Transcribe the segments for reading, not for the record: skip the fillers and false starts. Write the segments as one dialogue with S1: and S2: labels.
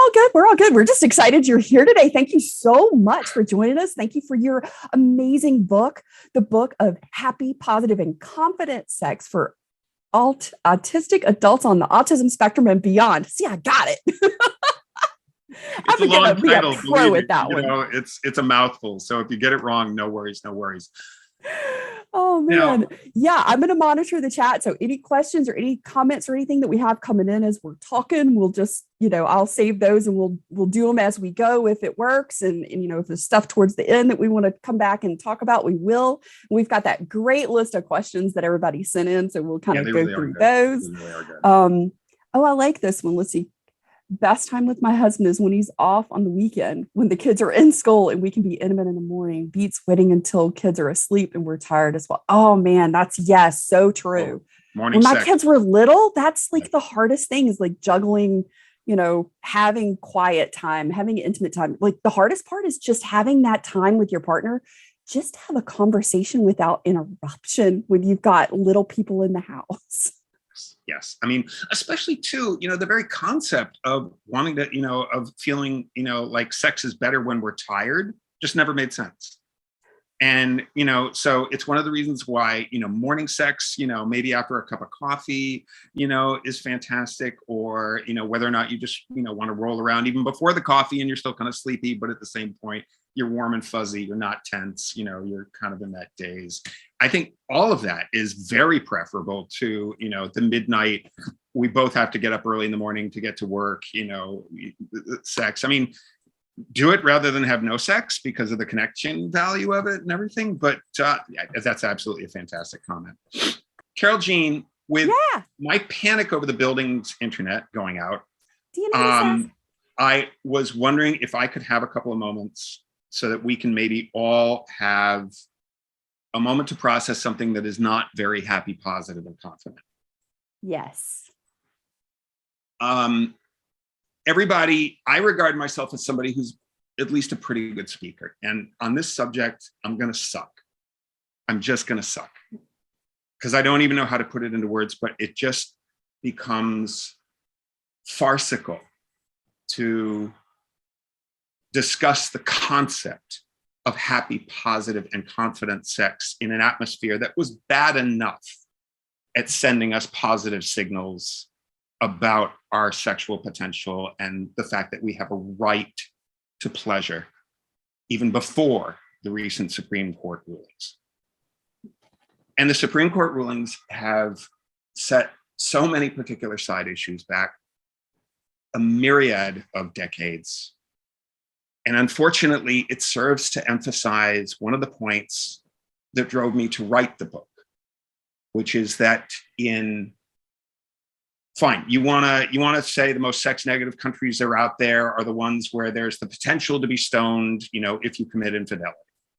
S1: all good. We're all good. We're just excited you're here today. Thank you so much for joining us. Thank you for your amazing book, the book of Happy, Positive, and Confident Sex for Autistic Adults on the Autism Spectrum and Beyond. See, I got it.
S2: It's a long title,
S1: be a pro with that one.
S2: It's a mouthful. So if you get it wrong, no worries, no worries.
S1: Oh man. Yeah, I'm going to monitor the chat. So any questions or any comments or anything that we have coming in as we're talking, we'll just, I'll save those and we'll do them as we go if it works. And if there's stuff towards the end that we want to come back and talk about, we will. We've got that great list of questions that everybody sent in. So we'll kind of go through those. I like this one. Let's see. Best time with my husband is when he's off on the weekend, when the kids are in school and we can be intimate in the morning. Beats waiting until kids are asleep and we're tired as well. Oh man, that's so true. When my kids were little, that's like the hardest thing is like juggling, having quiet time, having intimate time. Like the hardest part is just having that time with your partner, just to have a conversation without interruption when you've got little people in the house.
S2: Yes. I mean, especially too, the very concept of wanting to, of feeling, like sex is better when we're tired just never made sense. And, so it's one of the reasons why, morning sex, maybe after a cup of coffee, is fantastic, or, whether or not you just, want to roll around even before the coffee and you're still kind of sleepy, but at the same point, you're warm and fuzzy, you're not tense, you're kind of in that daze. I think all of that is very preferable to, the midnight, we both have to get up early in the morning to get to work, sex. I mean, do it rather than have no sex because of the connection value of it and everything. But that's absolutely a fantastic comment. Carol Jean, with my panic over the building's internet going out, I was wondering if I could have a couple of moments so that we can maybe all have a moment to process something that is not very happy, positive, and confident.
S1: Yes.
S2: Everybody, I regard myself as somebody who's at least a pretty good speaker. And on this subject, I'm going to suck. I'm just going to suck. Because I don't even know how to put it into words, but it just becomes farcical to discuss the concept of happy, positive, and confident sex in an atmosphere that was bad enough at sending us positive signals about our sexual potential and the fact that we have a right to pleasure, even before the recent Supreme Court rulings. And the Supreme Court rulings have set so many particular side issues back a myriad of decades. And unfortunately, it serves to emphasize one of the points that drove me to write the book, which is that fine, you want to say the most sex negative countries that are out there are the ones where there's the potential to be stoned, if you commit infidelity.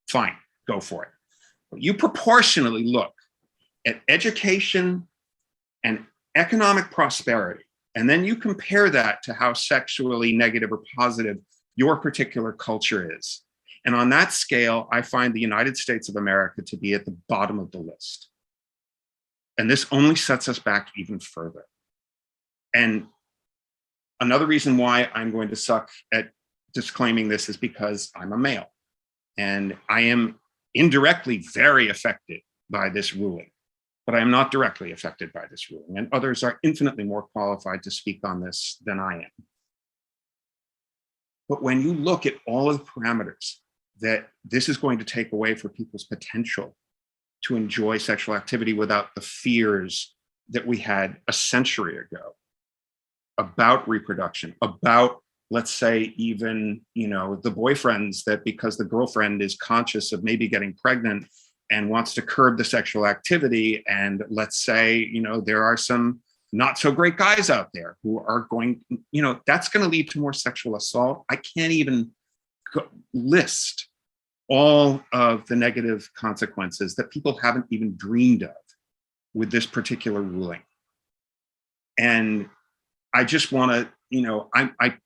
S2: Fine, go for it. But you proportionally look at education and economic prosperity, and then you compare that to how sexually negative or positive your particular culture is. And on that scale, I find the United States of America to be at the bottom of the list. And this only sets us back even further. And another reason why I'm going to suck at disclaiming this is because I'm a male. And I am indirectly very affected by this ruling, but I am not directly affected by this ruling. And others are infinitely more qualified to speak on this than I am. But when you look at all of the parameters that this is going to take away for people's potential to enjoy sexual activity without the fears that we had a century ago about reproduction, about, let's say, even, the boyfriends that because the girlfriend is conscious of maybe getting pregnant and wants to curb the sexual activity. And let's say, there are some not so great guys out there who are going, that's going to lead to more sexual assault. I can't even list all of the negative consequences that people haven't even dreamed of with this particular ruling. And I just want to,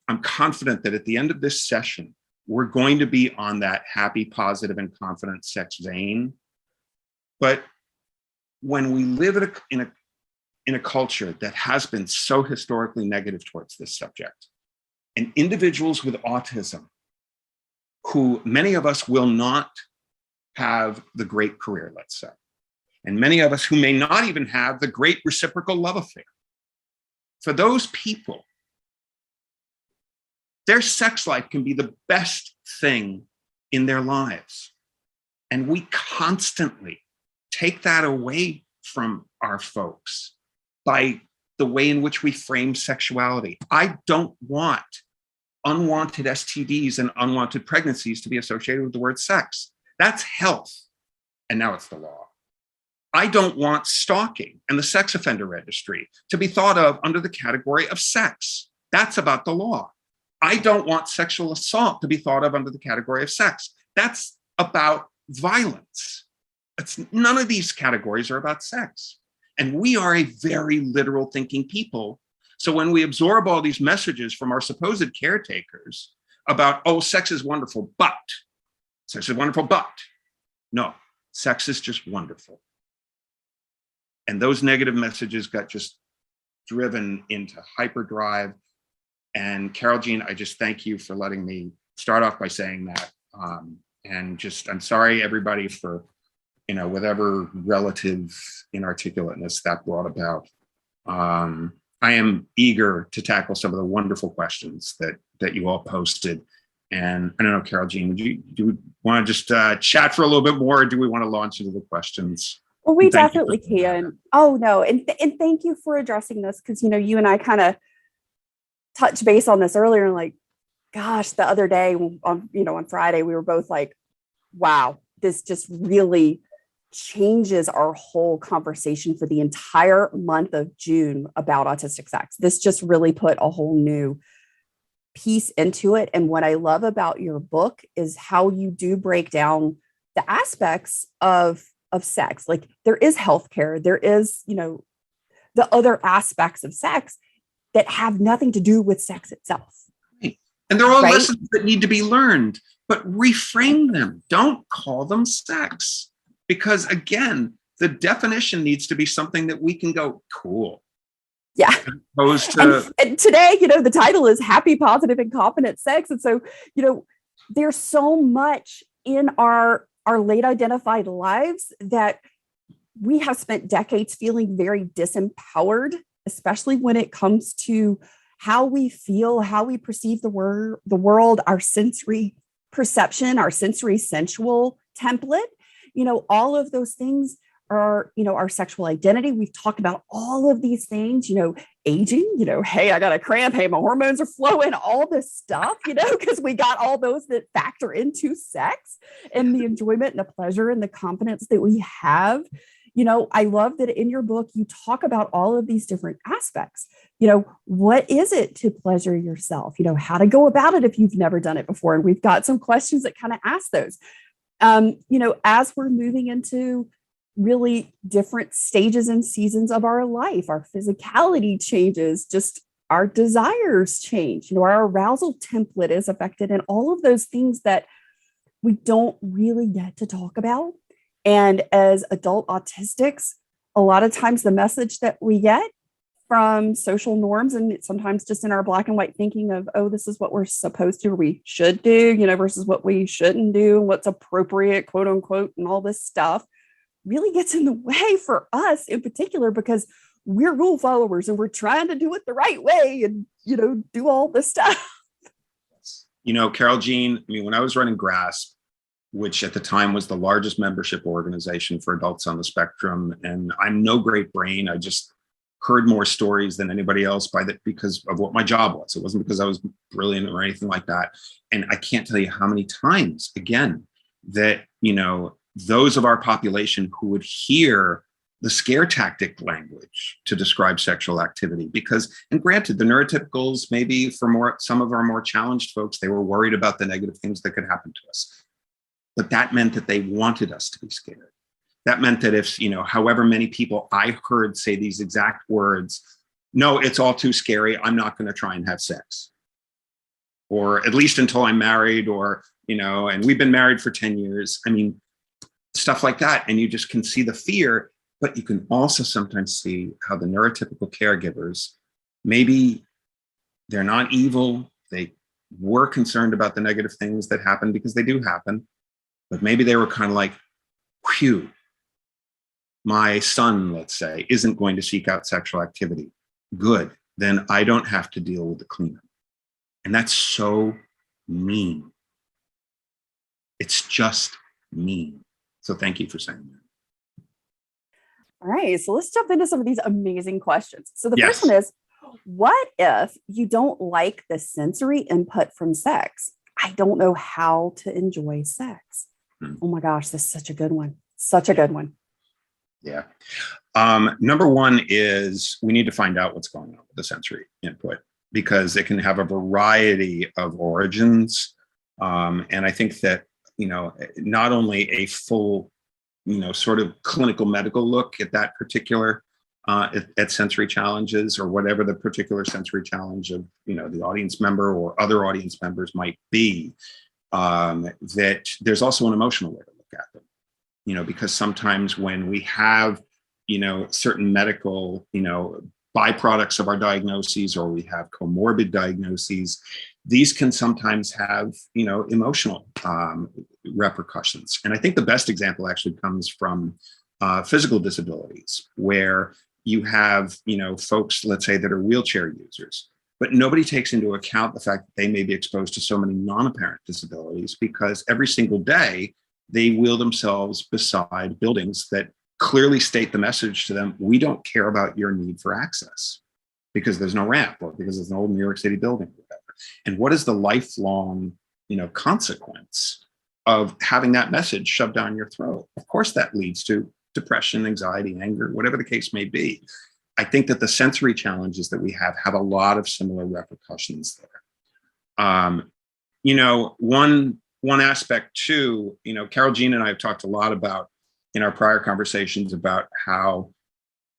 S2: I'm confident that at the end of this session, we're going to be on that happy, positive, and confident sex vein. But when we live in a culture that has been so historically negative towards this subject, And individuals with autism, who many of us will not have the great career, let's say, and many of us who may not even have the great reciprocal love affair. For those people, their sex life can be the best thing in their lives. And we constantly take that away from our folks by the way in which we frame sexuality. I don't want unwanted STDs and unwanted pregnancies to be associated with the word sex. That's health. And now it's the law. I don't want stalking and the sex offender registry to be thought of under the category of sex. That's about the law. I don't want sexual assault to be thought of under the category of sex. That's about violence. None of these categories are about sex. And we are a very literal thinking people. So when we absorb all these messages from our supposed caretakers about, oh, sex is wonderful, but no, sex is just wonderful. And those negative messages got just driven into hyperdrive. And Carol Jean, I just thank you for letting me start off by saying that. And just, I'm sorry, everybody, for, whatever relative inarticulateness that brought about. I am eager to tackle some of the wonderful questions that you all posted. And I don't know, Carol Jean, do you want to just chat for a little bit more, or do we want to launch into the questions?
S1: Well, we definitely can. Oh, no. And thank you for addressing this, because, you and I kind of touched base on this earlier, and like, gosh, the other day on Friday, we were both like, wow, this just really changes our whole conversation for the entire month of June about autistic sex. This just really put a whole new piece into it. And what I love about your book is how you do break down the aspects of sex. Like, there is healthcare, there is, the other aspects of sex that have nothing to do with sex itself.
S2: And they're all lessons that need to be learned, but reframe them. Don't call them sex. Because again, the definition needs to be something that we can go, cool.
S1: Yeah.
S2: Opposed to,
S1: and today, the title is Happy, Positive, and Confident Sex. And so, there's so much in our late identified lives that we have spent decades feeling very disempowered, especially when it comes to how we feel, how we perceive the world, our sensory perception, our sensory sensual template. All of those things are, our sexual identity. We've talked about all of these things, aging, hey, I got a cramp. Hey, my hormones are flowing, all this stuff, because we got all those that factor into sex and the enjoyment and the pleasure and the confidence that we have. I love that in your book, you talk about all of these different aspects. What is it to pleasure yourself? How to go about it if you've never done it before. And we've got some questions that kind of ask those. As we're moving into really different stages and seasons of our life, our physicality changes, just our desires change, our arousal template is affected, and all of those things that we don't really get to talk about. And as adult autistics, a lot of times the message that we get from social norms, and sometimes just in our black and white thinking of, oh, this is what we're supposed to, or we should do, versus what we shouldn't do, and what's appropriate, quote unquote, and all this stuff really gets in the way for us in particular, because we're rule followers and we're trying to do it the right way and, do all this stuff.
S2: Carol Jean, when I was running GRASP, which at the time was the largest membership organization for adults on the spectrum, and I'm no great brain, I just heard more stories than anybody else because of what my job was. It wasn't because I was brilliant or anything like that. And I can't tell you how many times, again, that, those of our population who would hear the scare tactic language to describe sexual activity, and granted, the neurotypicals, maybe for some of our more challenged folks, they were worried about the negative things that could happen to us. But that meant that they wanted us to be scared. That meant that if, however many people I heard say these exact words, no, it's all too scary, I'm not going to try and have sex. Or at least until I'm married, or, and we've been married for 10 years. Stuff like that. And you just can see the fear, but you can also sometimes see how the neurotypical caregivers, maybe they're not evil, they were concerned about the negative things that happen, because they do happen, but maybe they were kind of like, whew, my son, let's say, isn't going to seek out sexual activity. Good. Then I don't have to deal with the cleanup. And that's so mean. It's just mean. So thank you for saying that.
S1: All right. So let's jump into some of these amazing questions. So the
S2: Yes.
S1: first one is, what if you don't like the sensory input from sex? I don't know how to enjoy sex. Oh my gosh, this is such a good one. Such a good one.
S2: Yeah. Number one is we need to find out what's going on with the sensory input, because it can have a variety of origins. And I think that, not only a full, sort of clinical medical look at that particular, at sensory challenges, or whatever the particular sensory challenge of, the audience member or other audience members might be, that there's also an emotional way to look at them. Because sometimes when we have, certain medical, byproducts of our diagnoses, or we have comorbid diagnoses, these can sometimes have, emotional repercussions. And I think the best example actually comes from physical disabilities, where you have, folks, let's say, that are wheelchair users, but nobody takes into account the fact that they may be exposed to so many non-apparent disabilities, because every single day they wheel themselves beside buildings that clearly state the message to them: we don't care about your need for access because there's no ramp, or because there's an old New York City building, or whatever. And what is the lifelong, consequence of having that message shoved down your throat? Of course, that leads to depression, anxiety, anger, whatever the case may be. I think that the sensory challenges that we have a lot of similar repercussions there. One aspect too, Carol Jean and I have talked a lot about in our prior conversations about how,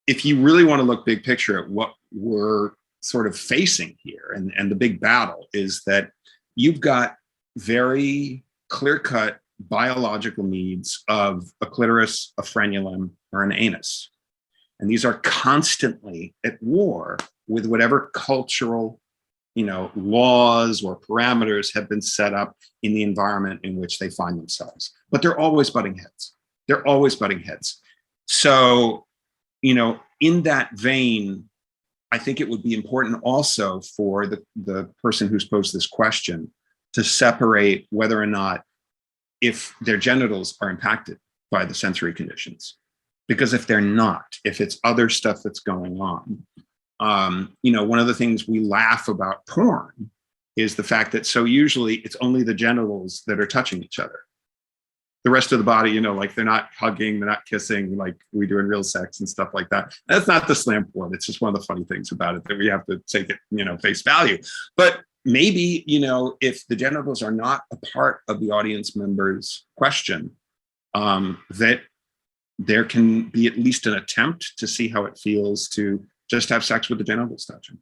S2: if you really want to look big picture at what we're sort of facing here, and the big battle is that you've got very clear-cut biological needs of a clitoris, a frenulum, or an anus. And these are constantly at war with whatever cultural, laws or parameters have been set up in the environment in which they find themselves. But they're always butting heads. They're always butting heads. So, in that vein, I think it would be important also for the person who's posed this question to separate whether or not, if their genitals are impacted by the sensory conditions. Because if they're not, if it's other stuff that's going on, one of the things we laugh about porn is the fact that so usually it's only the genitals that are touching each other. The rest of the body, like they're not hugging, they're not kissing like we do in real sex and stuff like that. That's not the slam porn. It's just one of the funny things about it that we have to take it, face value. But maybe, if the genitals are not a part of the audience member's question, that there can be at least an attempt to see how it feels to just have sex with the genitals touching.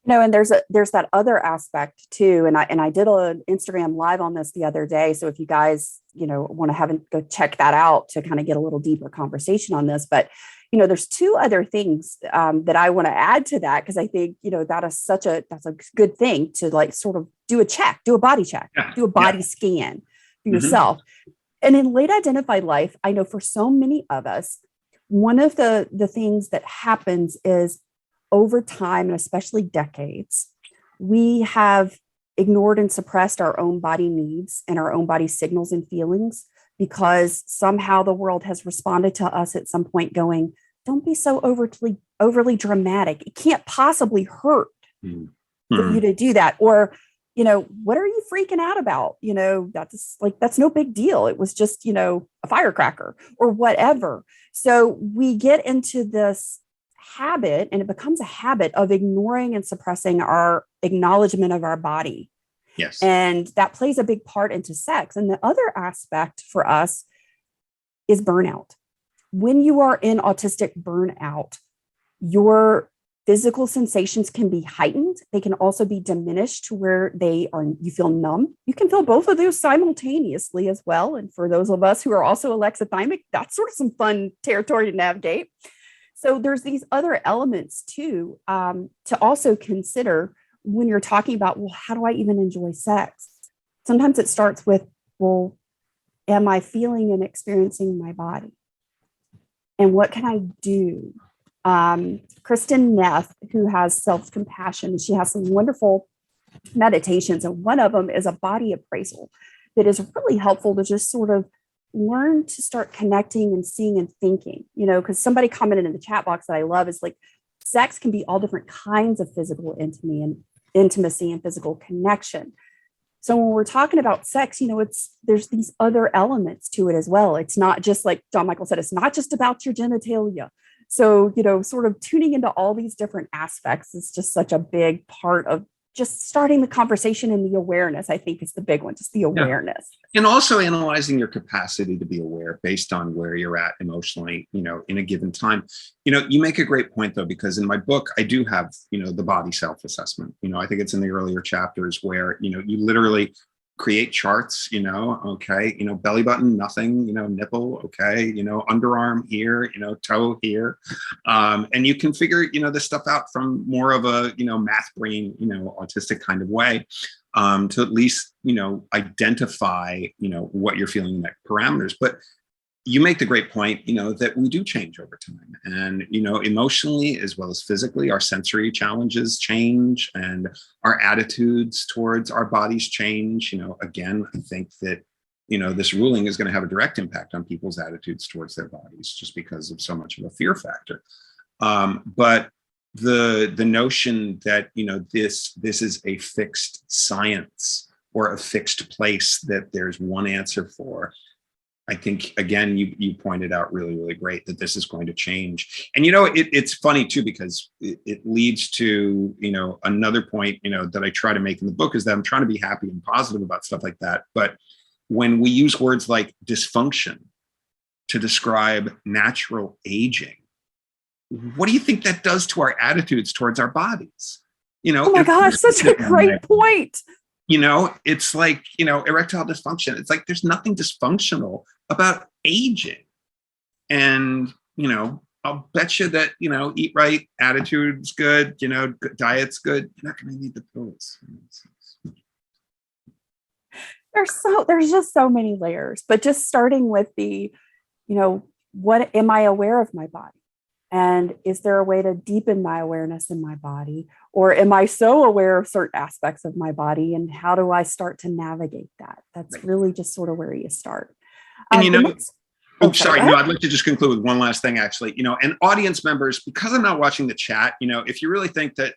S1: And there's that other aspect too. And I did an Instagram live on this the other day. So if you guys, want to go check that out to kind of get a little deeper conversation on this, but there's two other things that I want to add to that, because I think, that's a good thing to like sort of do a body check, do a body scan for yourself. And in late identified life, I know for so many of us, one of the things that happens is over time, and especially decades, we have ignored and suppressed our own body needs and our own body signals and feelings, because somehow the world has responded to us at some point going, don't be so overly dramatic. It can't possibly hurt for you to do that. Or, what are you freaking out about? That's no big deal. It was just, a firecracker or whatever. So we get into this habit, and it becomes a habit of ignoring and suppressing our acknowledgement of our body.
S2: Yes.
S1: And that plays a big part into sex. And the other aspect for us is burnout. When you are in autistic burnout, your physical sensations can be heightened. They can also be diminished to where you feel numb. You can feel both of those simultaneously as well. And for those of us who are also alexithymic, that's sort of some fun territory to navigate. So there's these other elements too, to also consider when you're talking about, well, how do I even enjoy sex? Sometimes it starts with, well, am I feeling and experiencing my body? And what can I do? Kristen Neff, who has self-compassion, she has some wonderful meditations, and one of them is a body appraisal that is really helpful to just sort of learn to start connecting and seeing and thinking, because somebody commented in the chat box that I love is like, sex can be all different kinds of physical intimacy and physical connection. So when we're talking about sex, there's these other elements to it as well. It's not just like John Michael said, it's not just about your genitalia. So, sort of tuning into all these different aspects is just such a big part of just starting the conversation, and the awareness, I think, is the big one, just the awareness.
S2: Yeah. And also analyzing your capacity to be aware based on where you're at emotionally, in a given time. You make a great point, though, because in my book, I do have, the body self-assessment. I think it's in the earlier chapters where, you literally create charts, okay, belly button, nothing, nipple, okay, underarm here, toe here. And you can figure, this stuff out from more of a, math brain, autistic kind of way, to at least, identify, what you're feeling in that parameters. But you make the great point, that we do change over time, and, emotionally as well as physically, our sensory challenges change and our attitudes towards our bodies change. Again, I think that, this ruling is going to have a direct impact on people's attitudes towards their bodies just because of so much of a fear factor. But the notion that, this is a fixed science or a fixed place that there's one answer for, I think, again, you pointed out really, really great that this is going to change. And, it's funny, too, because it leads to, another point, that I try to make in the book is that I'm trying to be happy and positive about stuff like that. But when we use words like dysfunction to describe natural aging, what do you think that does to our attitudes towards our bodies?
S1: Oh my gosh, such a great point.
S2: It's like, erectile dysfunction. It's like there's nothing dysfunctional about aging. And, I'll bet you that, eat right, attitude's good, diet's good. You're not going to need the pills.
S1: There's just so many layers, but just starting with the, what am I aware of my body? And is there a way to deepen my awareness in my body? Or am I so aware of certain aspects of my body? And how do I start to navigate that? That's really just sort of where you start.
S2: And sorry, I'd like to just conclude with one last thing, actually, and audience members, because I'm not watching the chat, if you really think that,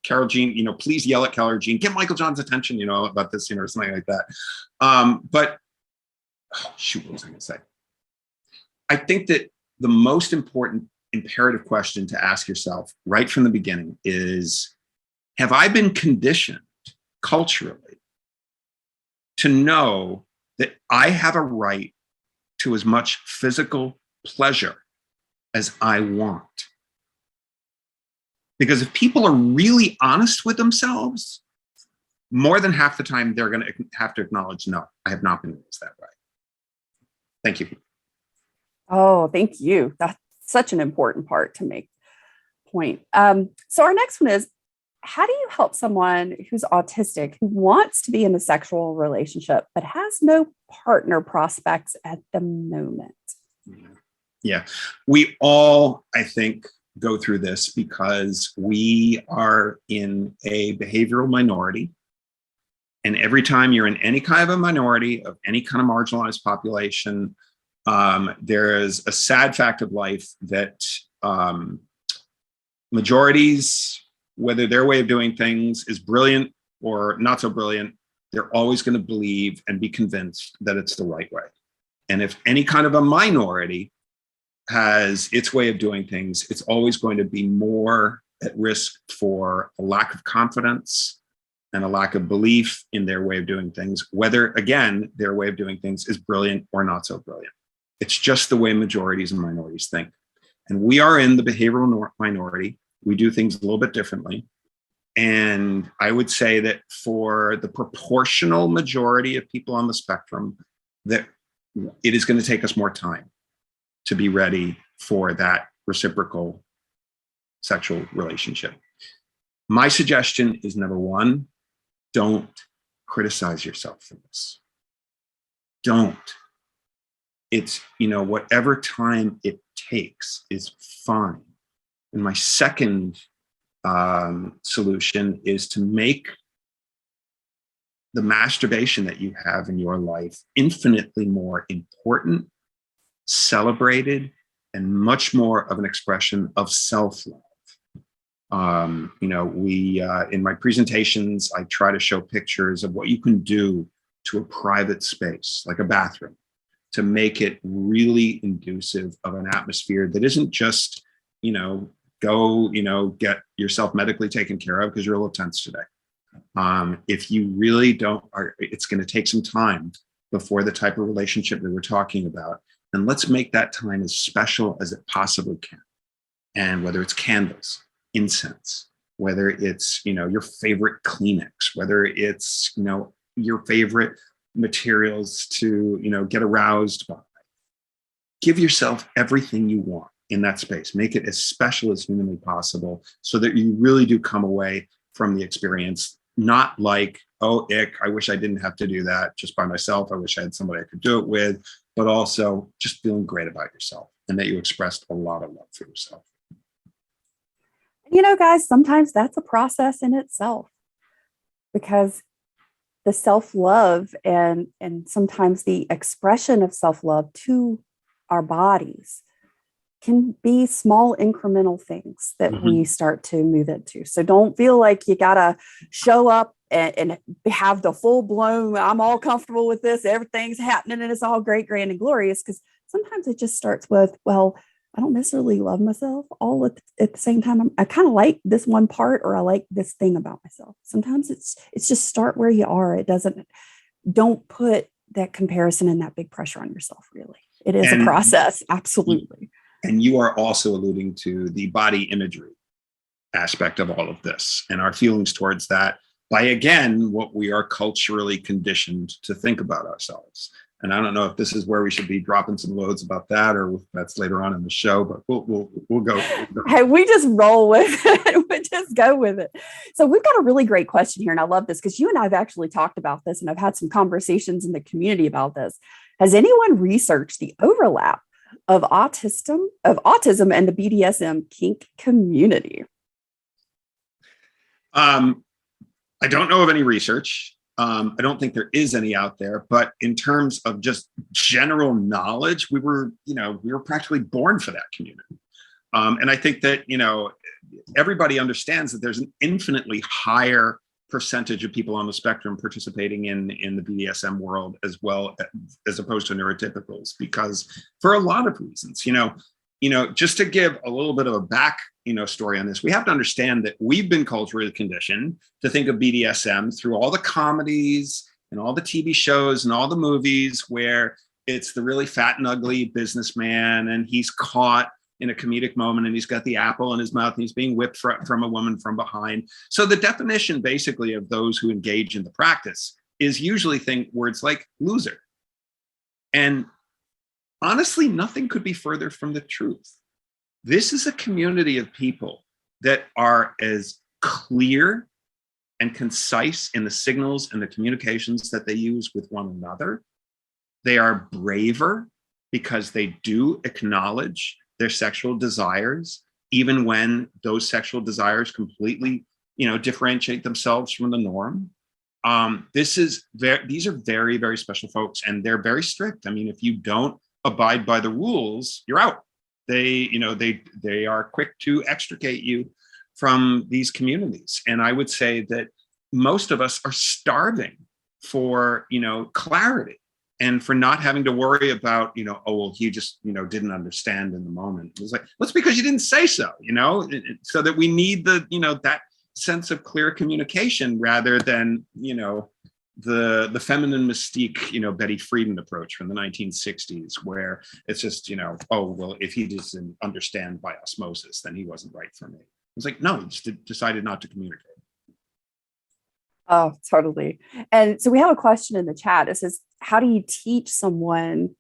S2: Carol Jean, please yell at Carol Jean, get Michael John's attention, about this, or something like that. But shoot, what was I going to say? I think that the most important imperative question to ask yourself right from the beginning is, have I been conditioned culturally to know that I have a right to as much physical pleasure as I want? Because if people are really honest with themselves, more than half the time they're going to have to acknowledge, no, I have not been raised that way. Thank you.
S1: Oh, thank you. That's such an important part to make point. So our next one is, how do you help someone who's autistic, who wants to be in a sexual relationship, but has no partner prospects at the moment?
S2: Yeah, we all, I think, go through this because we are in a behavioral minority. And every time you're in any kind of a minority of any kind of marginalized population, there is a sad fact of life that majorities, whether their way of doing things is brilliant or not so brilliant, they're always going to believe and be convinced that it's the right way. And if any kind of a minority has its way of doing things, it's always going to be more at risk for a lack of confidence and a lack of belief in their way of doing things, whether, again, their way of doing things is brilliant or not so brilliant. It's just the way majorities and minorities think. And we are in the behavioral minority. We do things a little bit differently. And I would say that for the proportional majority of people on the spectrum, that it is going to take us more time to be ready for that reciprocal sexual relationship. My suggestion is, number one, don't criticize yourself for this. Don't. It's, whatever time it takes is fine. And my second solution is to make the masturbation that you have in your life infinitely more important, celebrated, and much more of an expression of self-love. In my presentations, I try to show pictures of what you can do to a private space, like a bathroom, to make it really inducive of an atmosphere that isn't just, go, get yourself medically taken care of because you're a little tense today. If you really don't, it's going to take some time before the type of relationship that we're talking about. And let's make that time as special as it possibly can. And whether it's candles, incense, whether it's, your favorite Kleenex, whether it's, your favorite materials to, get aroused by. Give yourself everything you want in that space. Make it as special as humanly possible so that you really do come away from the experience not like, oh, ick, I wish I didn't have to do that just by myself. I wish I had somebody I could do it with, but also just feeling great about yourself and that you expressed a lot of love for yourself.
S1: Guys, sometimes that's a process in itself, because the self-love and sometimes the expression of self-love to our bodies can be small incremental things that we start to move into. So don't feel like you gotta show up and have the full blown, I'm all comfortable with this, everything's happening and it's all great, grand and glorious. Because sometimes it just starts with, well, I don't necessarily love myself all at the same time. I kind of like this one part, or I like this thing about myself. Sometimes it's just start where you are. Don't put that comparison and that big pressure on yourself, really. It is a process. Absolutely.
S2: And you are also alluding to the body imagery aspect of all of this and our feelings towards that by, again, what we are culturally conditioned to think about ourselves. And I don't know if this is where we should be dropping some loads about that, or that's later on in the show, but we'll go.
S1: Hey, we just roll with it. We just go with it. So we've got a really great question here. And I love this because you and I have actually talked about this, and I've had some conversations in the community about this. Has anyone researched the overlap of autism and the BDSM kink community?
S2: I don't know of any research. I don't think there is any out there, but in terms of just general knowledge, we were practically born for that community. And I think that, everybody understands that there's an infinitely higher percentage of people on the spectrum participating in the BDSM world as well, as opposed to neurotypicals, because for a lot of reasons, just to give a little bit of a back, story on this, we have to understand that we've been culturally conditioned to think of BDSM through all the comedies and all the TV shows and all the movies where it's the really fat and ugly businessman and he's caught in a comedic moment and he's got the apple in his mouth and he's being whipped from a woman from behind. So the definition basically of those who engage in the practice is usually words like loser. And honestly, nothing could be further from the truth. This is a community of people that are as clear and concise in the signals and the communications that they use with one another. They are braver because they do acknowledge their sexual desires, even when those sexual desires completely, differentiate themselves from the norm. These are very, very special folks, and they're very strict. I mean, if you don't abide by the rules, you're out. They are quick to extricate you from these communities. And I would say that most of us are starving for, clarity and for not having to worry about, oh, well, he just, didn't understand in the moment. It was like, well, it's because you didn't say so, so that we need that sense of clear communication rather than, the feminine mystique, Betty Friedan approach from the 1960s, where it's just, oh, well, if he doesn't understand by osmosis, then he wasn't right for me. It's like, no, he just decided not to communicate.
S1: Oh, totally. And so we have a question in the chat. It says, how do you teach someone,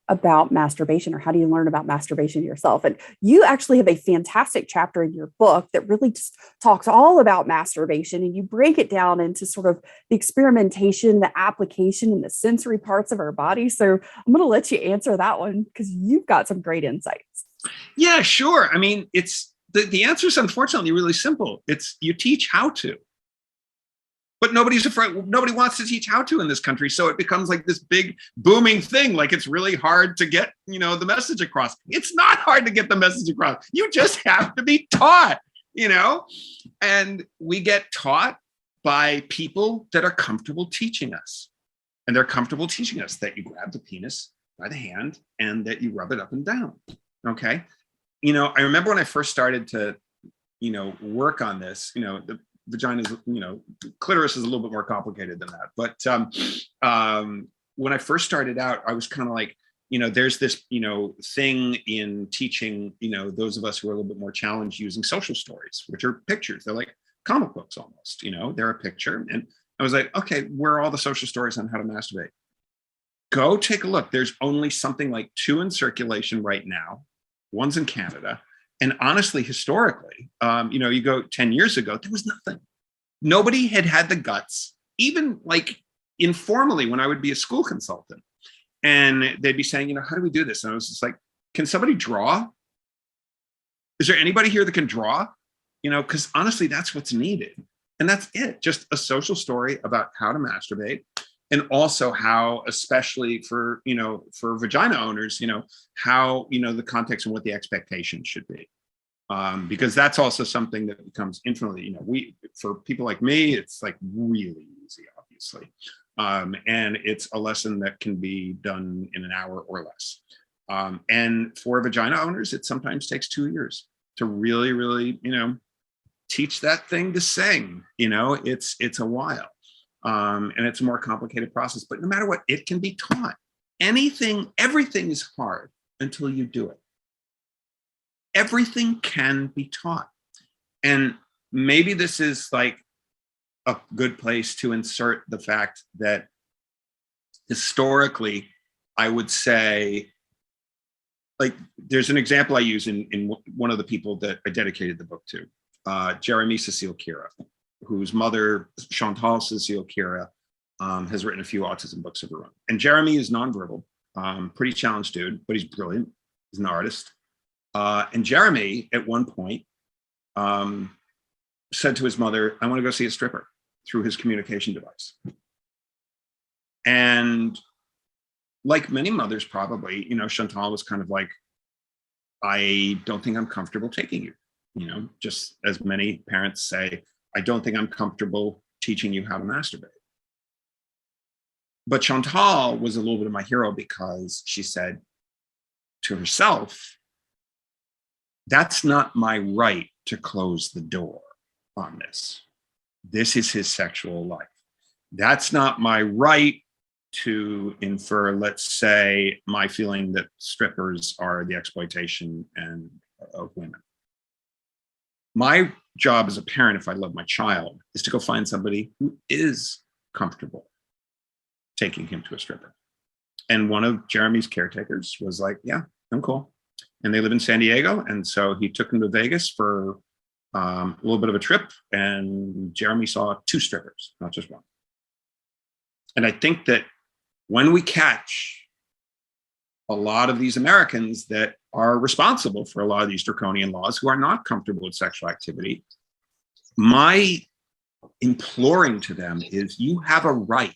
S1: about masturbation, or how do you learn about masturbation yourself? And you actually have a fantastic chapter in your book that really just talks all about masturbation, and you break it down into sort of the experimentation, the application, and the sensory parts of our body. So I'm going to let you answer that one because you've got some great insights.
S2: Yeah, sure. I mean, it's the answer is unfortunately really simple. It's you teach how to. But nobody's afraid. Nobody wants to teach how to in this country. So it becomes like this big booming thing. Like it's really hard to get, the message across. It's not hard to get the message across. You just have to be taught, and we get taught by people that are comfortable teaching us. And they're comfortable teaching us that you grab the penis by the hand and that you rub it up and down. Okay. I remember when I first started to, work on this, the vagina is, clitoris is a little bit more complicated than that. But when I first started out, I was kind of like, there's this, thing in teaching, those of us who are a little bit more challenged using social stories, which are pictures. They're like comic books almost, they're a picture. And I was like, okay, where are all the social stories on how to masturbate? Go take a look. There's only something like 2 in circulation right now. One's in Canada. And honestly, historically, you go 10 years ago, there was nothing. Nobody had the guts, even like informally when I would be a school consultant. And they'd be saying, how do we do this? And I was just like, can somebody draw? Is there anybody here that can draw? Because honestly, that's what's needed. And that's it. Just a social story about how to masturbate. And also how, especially for vagina owners, how, the context and what the expectation should be. Because that's also something that becomes infinitely, for people like me, it's like really easy, obviously. And it's a lesson that can be done in an hour or less. And for vagina owners, it sometimes takes 2 years to really, really, teach that thing to sing. It's a while. And it's a more complicated process, but no matter what, it can be taught. Everything is hard until you do it. Everything can be taught. And maybe this is like a good place to insert the fact that historically, I would say, like, there's an example I use in one of the people that I dedicated the book to, Jeremy Cecile Kira, whose mother, Chantal Cecile Kira, has written a few autism books of her own. And Jeremy is nonverbal, pretty challenged dude, but he's brilliant. He's an artist. And Jeremy, at one point, said to his mother, I want to go see a stripper, through his communication device. And like many mothers, probably, Chantal was kind of like, I don't think I'm comfortable taking you, just as many parents say, I don't think I'm comfortable teaching you how to masturbate. But Chantal was a little bit of my hero because she said to herself, that's not my right to close the door on this. This is his sexual life. That's not my right to infer, let's say, my feeling that strippers are the exploitation of women. My job as a parent, if I love my child, is to go find somebody who is comfortable taking him to a stripper. And one of Jeremy's caretakers was like, yeah, I'm cool. And they live in San Diego. And so he took him to Vegas for a little bit of a trip. And Jeremy saw 2 strippers, not just one. And I think that when we catch a lot of these Americans that are responsible for a lot of these draconian laws who are not comfortable with sexual activity, my imploring to them is, you have a right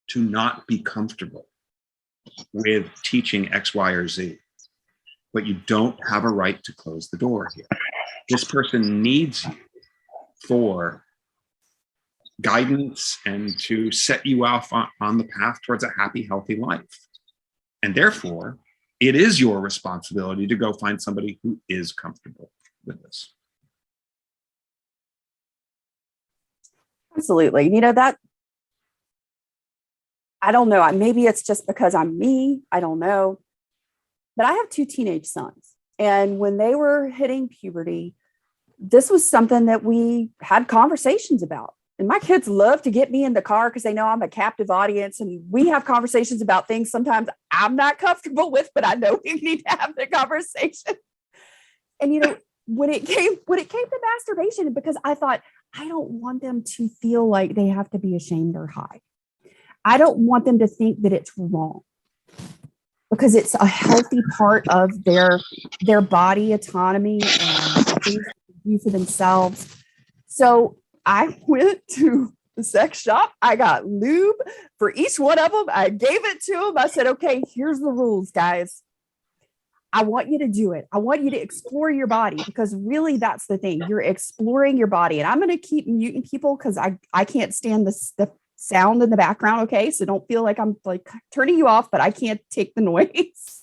S2: to not be comfortable with teaching X, Y, or Z, but you don't have a right to close the door here. This person needs you for guidance and to set you off on the path towards a happy, healthy life. And therefore, it is your responsibility to go find somebody who is comfortable with this.
S1: Absolutely. That, I don't know. Maybe it's just because I'm me. I don't know. But I have 2 teenage sons. And when they were hitting puberty, this was something that we had conversations about. And my kids love to get me in the car because they know I'm a captive audience. And we have conversations about things sometimes I'm not comfortable with, but I know we need to have the conversation. And, you know, when it came to masturbation, because I thought, I don't want them to feel like they have to be ashamed or hide. I don't want them to think that it's wrong, because it's a healthy part of their body autonomy and things to do for themselves. So I went to the sex shop. I got lube for each one of them. I gave it to them. I said, okay, here's the rules, guys. I want you to do it. I want you to explore your body, because really that's the thing. You're exploring your body. And I'm going to keep muting people because I can't stand the sound in the background. Okay. So don't feel like I'm like turning you off, but I can't take the noise.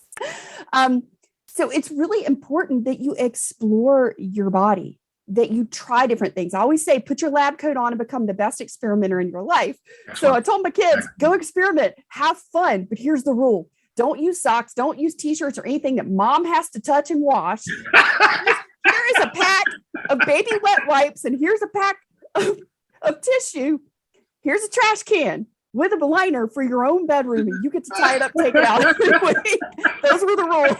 S1: So it's really important that you explore your body, that you try different things. I always say, put your lab coat on and become the best experimenter in your life. So I told my kids, go experiment, have fun. But here's the rule. Don't use socks. Don't use t-shirts or anything that mom has to touch and wash. Here is a pack of baby wet wipes, and here's a pack of tissue. Here's a trash can with a liner for your own bedroom, and you get to tie it up, take it out. Those were the rules.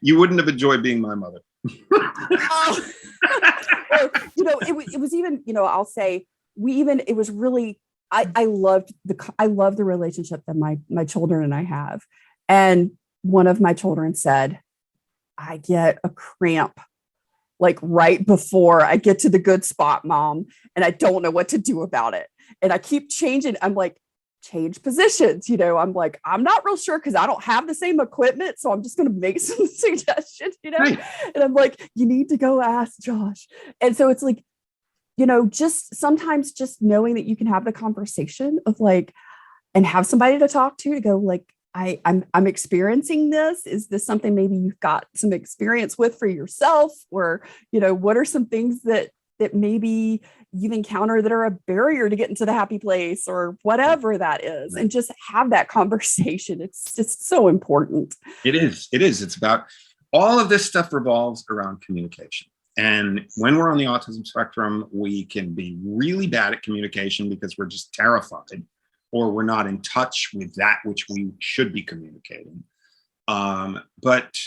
S2: You wouldn't have enjoyed being my mother.
S1: Well, you know, it was even, you know, I'll say it was really, I loved the relationship that my children and I have. And one of my children said, I get a cramp like right before I get to the good spot, mom, and I don't know what to do about it. And I keep changing. I'm like, change positions. You know, I'm like, I'm not real sure because I don't have the same equipment. So I'm just going to make some suggestions, you know, right. And I'm like, you need to go ask Josh. And so it's like, you know, just sometimes just knowing that you can have the conversation of like, and have somebody to talk to go like, I'm experiencing this. Is this something maybe you've got some experience with for yourself? Or, you know, what are some things that maybe you've encountered that are a barrier to get into the happy place or whatever that is, and just have that conversation. It's just so important.
S2: It is. It's about all of this stuff revolves around communication. And when we're on the autism spectrum, we can be really bad at communication because we're just terrified, or we're not in touch with that which we should be communicating. But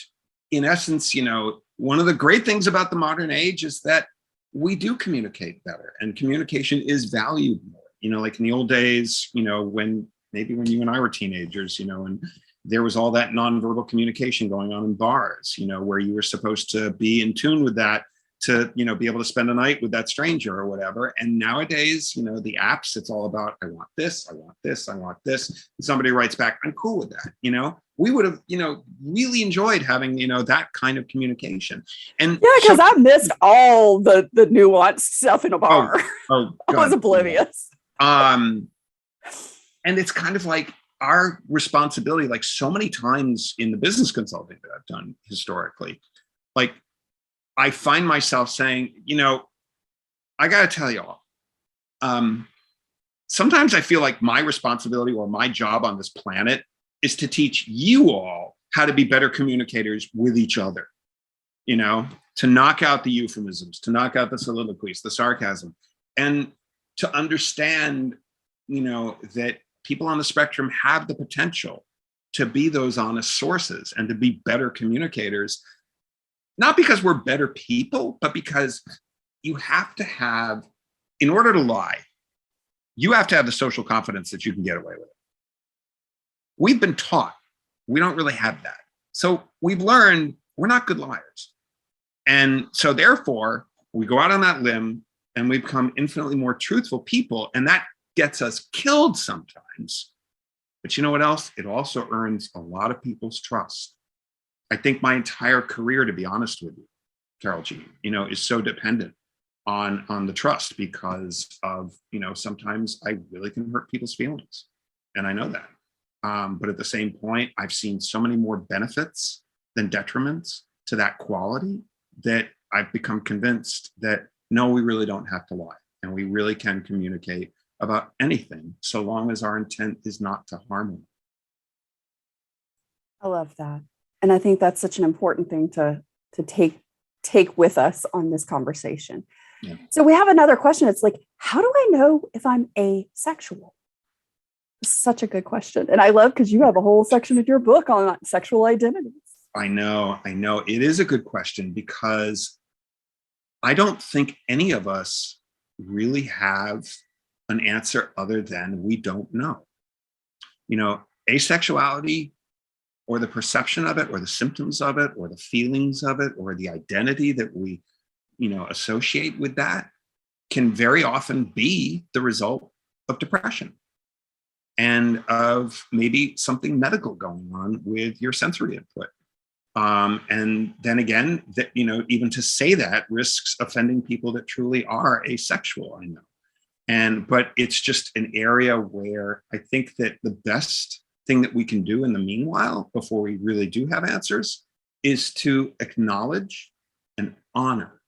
S2: in essence, you know, one of the great things about the modern age is that we do communicate better, and communication is valued more. You know, like in the old days, you know, when you and I were teenagers, you know, and there was all that nonverbal communication going on in bars, you know, where you were supposed to be in tune with that to, you know, be able to spend a night with that stranger or whatever. And nowadays, you know, the apps, it's all about, I want this, I want this, I want this. And somebody writes back, I'm cool with that. You know, we would have, you know, really enjoyed having, you know, that kind of communication. And
S1: yeah, because I missed all the nuanced stuff in a bar.
S2: Oh,
S1: I was oblivious.
S2: And it's kind of like our responsibility, like so many times in the business consulting that I've done historically, like I find myself saying, you know, I got to tell y'all, sometimes I feel like my responsibility or my job on this planet is to teach you all how to be better communicators with each other, you know, to knock out the euphemisms, to knock out the soliloquies, the sarcasm, and to understand, you know, that people on the spectrum have the potential to be those honest sources and to be better communicators. Not because we're better people, but because you have to have, in order to lie, you have to have the social confidence that you can get away with it. We've been taught we don't really have that. So we've learned we're not good liars. And so therefore, we go out on that limb and we become infinitely more truthful people. And that gets us killed sometimes. But you know what else? It also earns a lot of people's trust. I think my entire career, to be honest with you, Carol G, you know, is so dependent on the trust because of, you know, sometimes I really can hurt people's feelings. And I know that. But at the same point, I've seen so many more benefits than detriments to that quality that I've become convinced that, no, we really don't have to lie. And we really can communicate about anything so long as our intent is not to harm them.
S1: I love that. And I think that's such an important thing to take with us on this conversation.
S2: Yeah.
S1: So we have another question. It's like, how do I know if I'm asexual? Such a good question. And I love, because you have a whole section in your book on sexual identities.
S2: I know. It is a good question, because I don't think any of us really have an answer other than we don't know. Asexuality, or the perception of it, or the symptoms of it, or the feelings of it, or the identity that we, associate with that, can very often be the result of depression and of maybe something medical going on with your sensory input. And then again, that, even to say that risks offending people that truly are asexual, I know. But it's just an area where I think that the best thing that we can do in the meanwhile, before we really do have answers, is to acknowledge and honor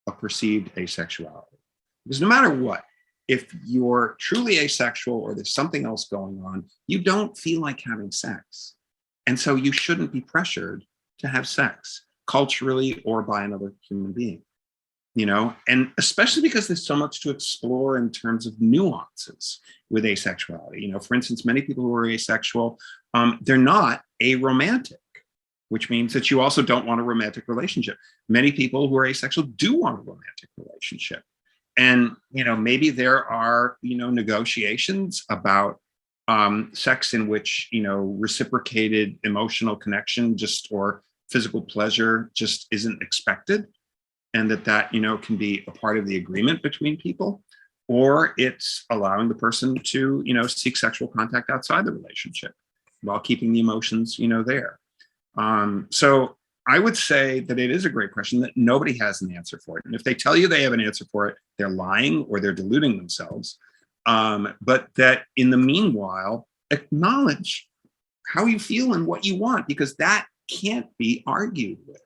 S2: a perceived asexuality. Because no matter what, if you're truly asexual or there's something else going on, you don't feel like having sex. And so you shouldn't be pressured to have sex, culturally or by another human being. And especially because there's so much to explore in terms of nuances with asexuality. For instance, many people who are asexual, they're not aromantic, which means that you also don't want a romantic relationship. Many people who are asexual do want a romantic relationship. And, maybe there are, negotiations about sex in which, reciprocated emotional connection or physical pleasure just isn't expected. And that can be a part of the agreement between people, or it's allowing the person to, seek sexual contact outside the relationship while keeping the emotions, there. So I would say that it is a great question that nobody has an answer for it. And if they tell you they have an answer for it, they're lying or they're deluding themselves. But that in the meanwhile, acknowledge how you feel and what you want, because that can't be argued with.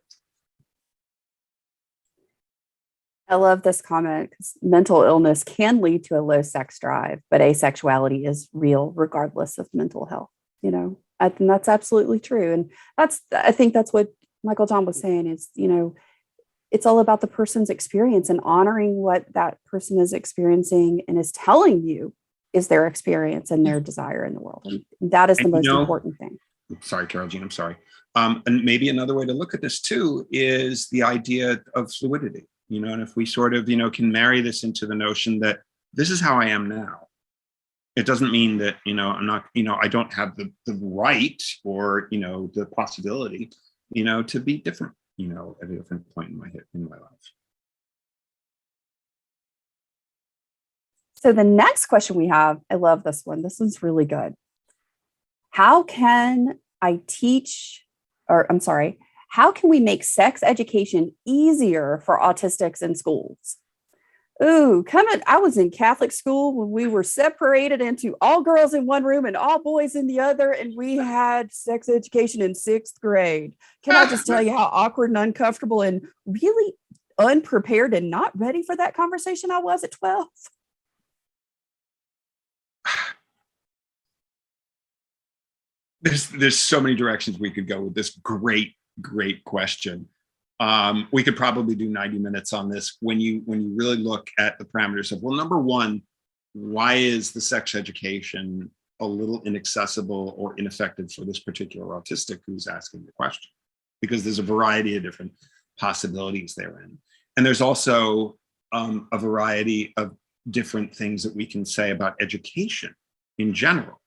S1: I love this comment, because mental illness can lead to a low sex drive, but asexuality is real regardless of mental health. I think that's absolutely true. And I think that's what Michael John was saying is, it's all about the person's experience and honoring what that person is experiencing and is telling you is their experience and their desire in the world. And that is the most important thing.
S2: Sorry, Carol Jean, I'm sorry. And maybe another way to look at this too is the idea of fluidity. And if we sort of, can marry this into the notion that this is how I am now. It doesn't mean that, I'm not, I don't have the right or, the possibility, to be different, at a different point in my life.
S1: So the next question we have, I love this one. This one's really good. How can we make sex education easier for autistics in schools? I was in Catholic school when we were separated into all girls in one room and all boys in the other, and we had sex education in 6th grade. Can I just tell you how awkward and uncomfortable and really unprepared and not ready for that conversation I was at 12?
S2: There's so many directions we could go with this great question. We could probably do 90 minutes on this when you really look at the parameters of, well, number one, why is the sex education a little inaccessible or ineffective for this particular autistic who's asking the question? Because there's a variety of different possibilities therein. And there's also a variety of different things that we can say about education in general.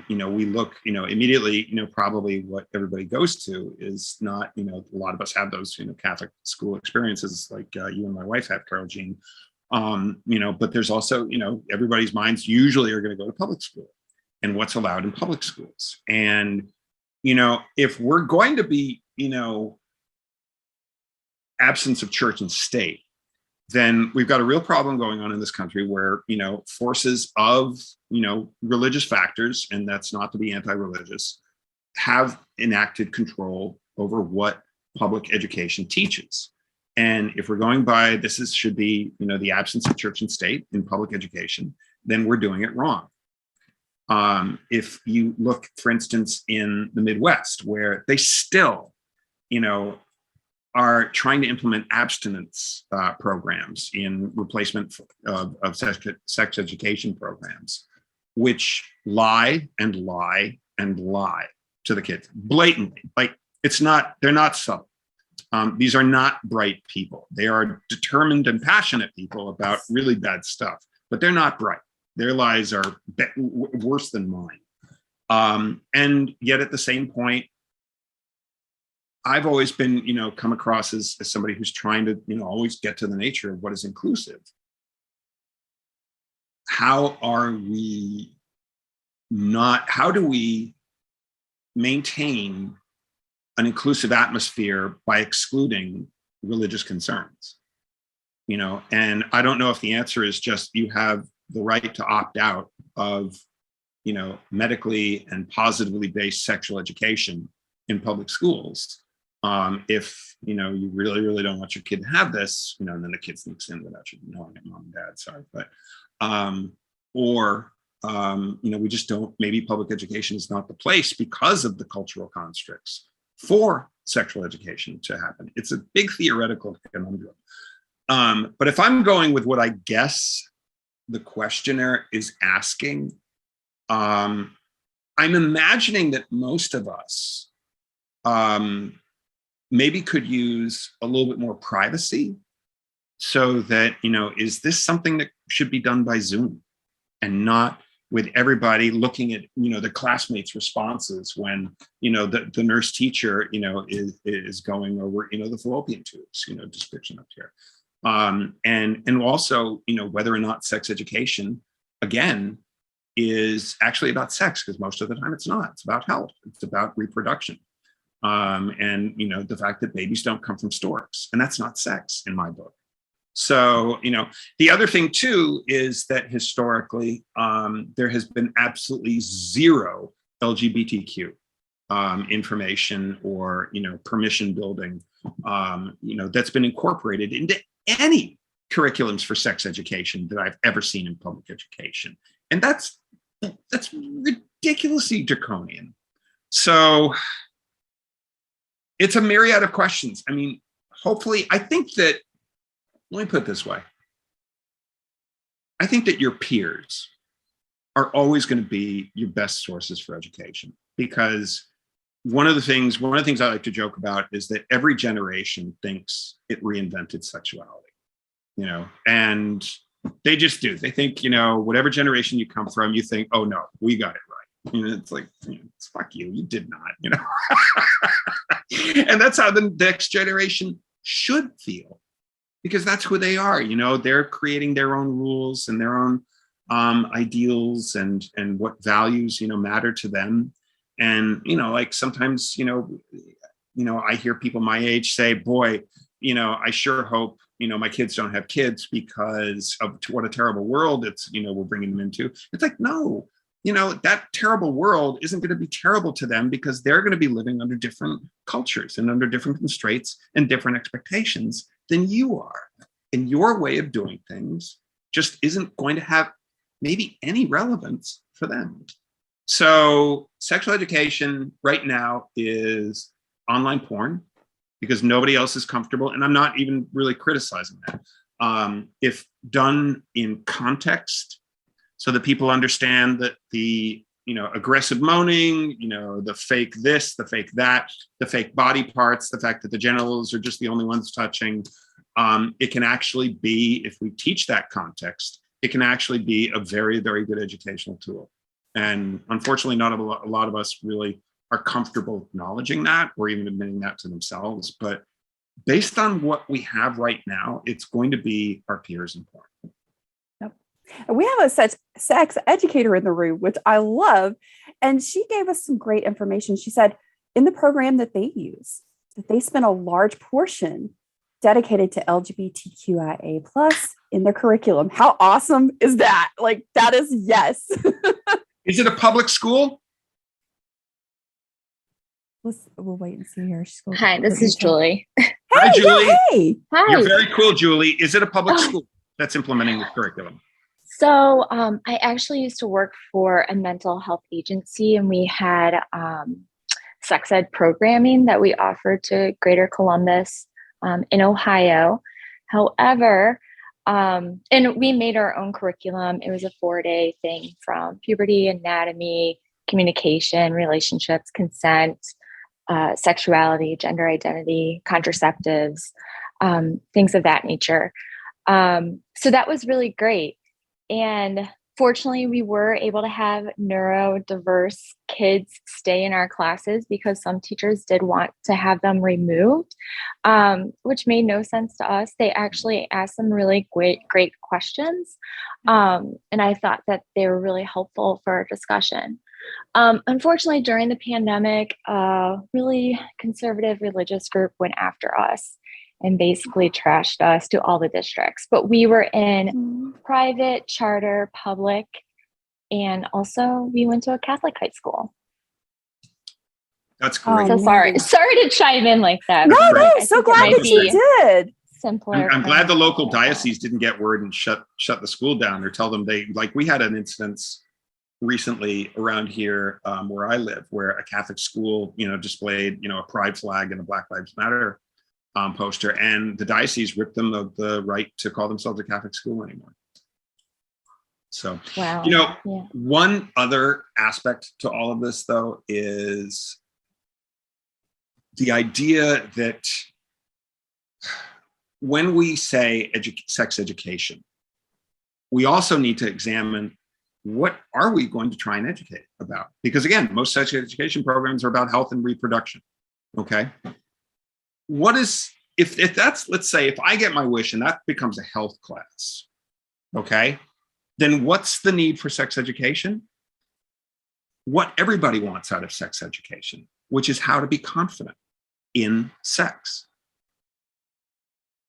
S2: We look, immediately, probably what everybody goes to is not, a lot of us have those, Catholic school experiences like you and my wife have, Carol Jean. But there's also, everybody's minds usually are going to go to public school and what's allowed in public schools. And, if we're going to be, absence of church and state, then we've got a real problem going on in this country where, forces of, religious factors, and that's not to be anti-religious, have enacted control over what public education teaches. And if we're going by should be, the absence of church and state in public education, then we're doing it wrong. If you look, for instance, in the Midwest, where they still, are trying to implement abstinence programs in replacement of sex education programs, which lie and lie and lie to the kids blatantly. Like, they're not subtle. These are not bright people. They are determined and passionate people about really bad stuff, but they're not bright. Their lies are worse than mine. And yet at the same point, I've always been, come across as somebody who's trying to, always get to the nature of what is inclusive. How do we maintain an inclusive atmosphere by excluding religious concerns? And I don't know if the answer is just you have the right to opt out of, medically and positively based sexual education in public schools. If, you really, really don't want your kid to have this, and then the kid sneaks in without you knowing it, mom and dad, sorry. But, we just don't, maybe public education is not the place because of the cultural constructs for sexual education to happen. It's a big theoretical conundrum. But if I'm going with what I guess the questioner is asking, I'm imagining that most of us maybe could use a little bit more privacy, so that, is this something that should be done by Zoom and not with everybody looking at, the classmates' responses when, the nurse teacher, is going over, the fallopian tubes, just pitching up here. And also, whether or not sex education, again, is actually about sex, because most of the time it's not. It's about health. It's about reproduction. And, the fact that babies don't come from storks, and that's not sex in my book. So, the other thing too is that historically, there has been absolutely zero LGBTQ information or, permission building, that's been incorporated into any curriculums for sex education that I've ever seen in public education. And that's ridiculously draconian. So it's a myriad of questions. I mean, hopefully, I think that, let me put it this way. I think that your peers are always going to be your best sources for education, because one of the things I like to joke about is that every generation thinks it reinvented sexuality, and they just do. They think, whatever generation you come from, you think, oh no, we got it right. It's like, it's fuck you, you did not, And that's how the next generation should feel, because that's who they are. They're creating their own rules and their own ideals and what values, matter to them. And, like sometimes, I hear people my age say, boy, I sure hope, my kids don't have kids because of what a terrible world it's, we're bringing them into. It's like, no, that terrible world isn't going to be terrible to them, because they're going to be living under different cultures and under different constraints and different expectations than you are. And your way of doing things just isn't going to have maybe any relevance for them. So sexual education right now is online porn, because nobody else is comfortable. And I'm not even really criticizing that. If done in context, so that people understand that the, aggressive moaning, the fake this, the fake that, the fake body parts, the fact that the genitals are just the only ones touching, it can actually be, if we teach that context, it can actually be a very, very good educational tool. And unfortunately, not a lot of us really are comfortable acknowledging that or even admitting that to themselves. But based on what we have right now, it's going to be our peers in porn.
S1: Yep. And we have a sex educator in the room, which I love. And she gave us some great information. She said in the program that they use, that they spend a large portion dedicated to LGBTQIA+ in their curriculum. How awesome is that? Like, that is yes.
S2: Is it a public school?
S1: We'll wait and see here.
S3: Hi, this is Julie.
S2: Hi, Julie.
S1: Yeah, hey.
S3: Hi.
S2: You're very cool, Julie. Is it a public school that's implementing the curriculum?
S3: So I actually used to work for a mental health agency, and we had sex ed programming that we offered to Greater Columbus in Ohio. However, and we made our own curriculum. It was a 4-day thing from puberty, anatomy, communication, relationships, consent, sexuality, gender identity, contraceptives, things of that nature. So that was really great. And fortunately, we were able to have neurodiverse kids stay in our classes because some teachers did want to have them removed, which made no sense to us. They actually asked some really great questions. And I thought that they were really helpful for our discussion. Unfortunately, during the pandemic, a really conservative religious group went after us and basically trashed us to all the districts. But we were in private, charter, public, and also we went to a Catholic high school.
S2: That's great.
S3: So sorry to chime in like that.
S1: No, so glad that you did.
S3: Simpler.
S2: I'm glad the local diocese didn't get word and shut the school down or tell them we had an instance recently around here where I live, where a Catholic school, displayed, a pride flag and a Black Lives Matter poster, and the diocese ripped them of the right to call themselves a Catholic school anymore. So,
S3: wow.
S2: One other aspect to all of this, though, is the idea that when we say sex education, we also need to examine what are we going to try and educate about? Because again, most sex education programs are about health and reproduction. Okay. What is, if that's, let's say, if I get my wish and that becomes a health class, okay, then what's the need for sex education? What everybody wants out of sex education, which is how to be confident in sex.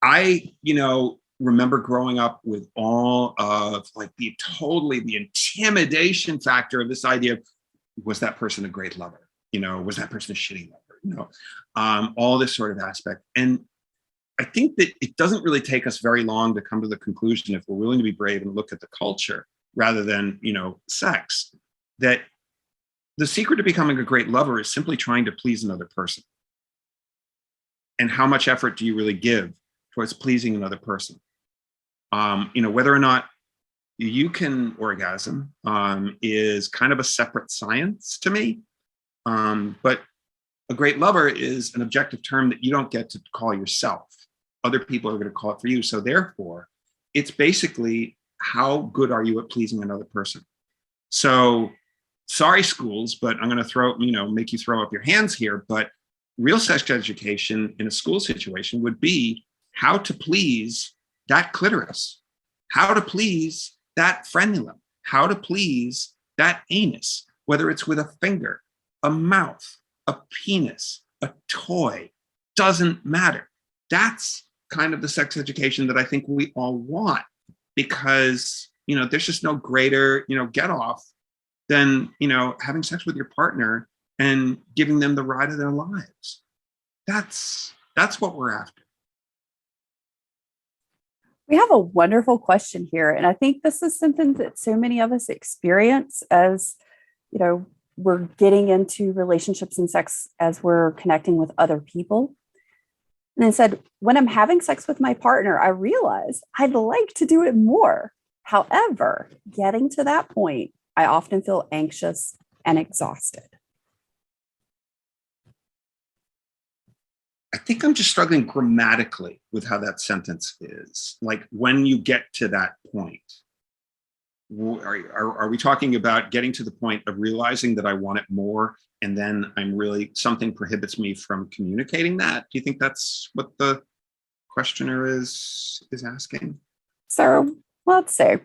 S2: I, remember growing up with all of the intimidation factor of this idea of, was that person a great lover? Was that person a shitty lover? All this sort of aspect. And I think that it doesn't really take us very long to come to the conclusion, if we're willing to be brave and look at the culture rather than, sex, that the secret to becoming a great lover is simply trying to please another person. And how much effort do you really give towards pleasing another person? Whether or not you can orgasm is kind of a separate science to me. But a great lover is an objective term that you don't get to call yourself. Other people are going to call it for you. So therefore, it's basically, how good are you at pleasing another person? So sorry, schools, but I'm going to make you throw up your hands here. But real sex education in a school situation would be how to please that clitoris, how to please that frenulum, how to please that anus, whether it's with a finger, a mouth, a penis, a toy, doesn't matter. That's kind of the sex education that I think we all want, because, there's just no greater, get off than, having sex with your partner and giving them the ride of their lives. That's what we're after.
S1: We have a wonderful question here. And I think this is something that so many of us experience as, we're getting into relationships and sex as we're connecting with other people. And it said, when I'm having sex with my partner, I realize I'd like to do it more. However, getting to that point, I often feel anxious and exhausted.
S2: I think I'm just struggling grammatically with how that sentence is. Like, when you get to that point, are we talking about getting to the point of realizing that I want it more, and then something prohibits me from communicating that? Do you think that's what the questioner is asking?
S1: So let's say,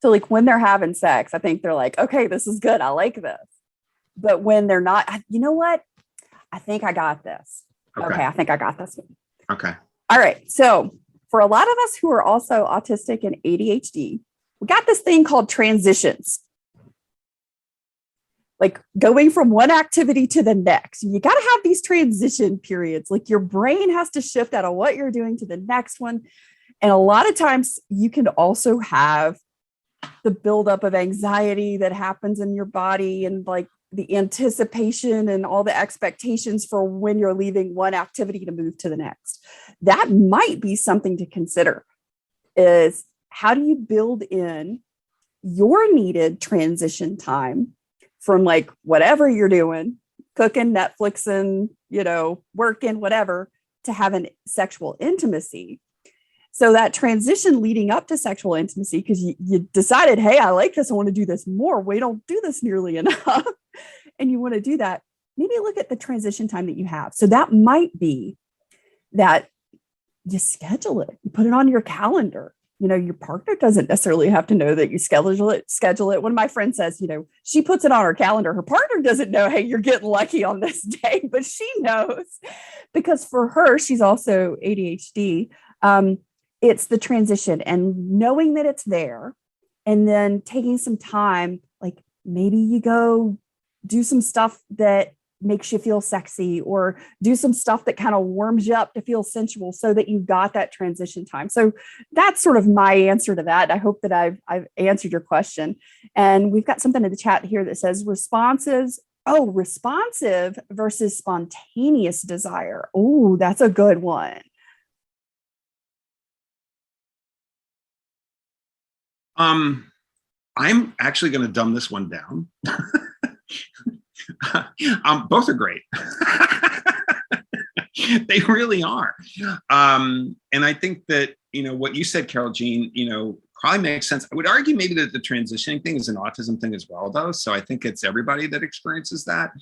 S1: when they're having sex, I think they're like, okay, this is good. I like this. But when they're not, you know what? I think I got this. Okay, I think I got this.
S2: Okay.
S1: All right. So for a lot of us who are also autistic and ADHD, we got this thing called transitions. Like going from one activity to the next. You got to have these transition periods. Like your brain has to shift out of what you're doing to the next one. And a lot of times you can also have the buildup of anxiety that happens in your body and the anticipation and all the expectations for when you're leaving one activity to move to the next. That might be something to consider, is how do you build in your needed transition time from like whatever you're doing, cooking, Netflixing, working, whatever, to having sexual intimacy. So that transition leading up to sexual intimacy, because you decided, hey, I like this, I want to do this more. We don't do this nearly enough. And you want to do that. Maybe look at the transition time that you have. So that might be that you schedule it, you put it on your calendar. Your partner doesn't necessarily have to know that you schedule it. One of my friends says, she puts it on her calendar. Her partner doesn't know, hey, you're getting lucky on this day, but she knows, because for her, she's also ADHD. It's the transition and knowing that it's there, and then taking some time, like maybe you go do some stuff that makes you feel sexy, or do some stuff that kind of warms you up to feel sensual, so that you've got that transition time. So that's sort of my answer to that. I hope that I've answered your question. And we've got something in the chat here that says responsive versus spontaneous desire. Oh, that's a good one.
S2: I'm actually going to dumb this one down. Both are great. They really are. And I think that, what you said, Carol Jean, probably makes sense. I would argue maybe that the transitioning thing is an autism thing as well, though. So I think it's everybody that experiences that.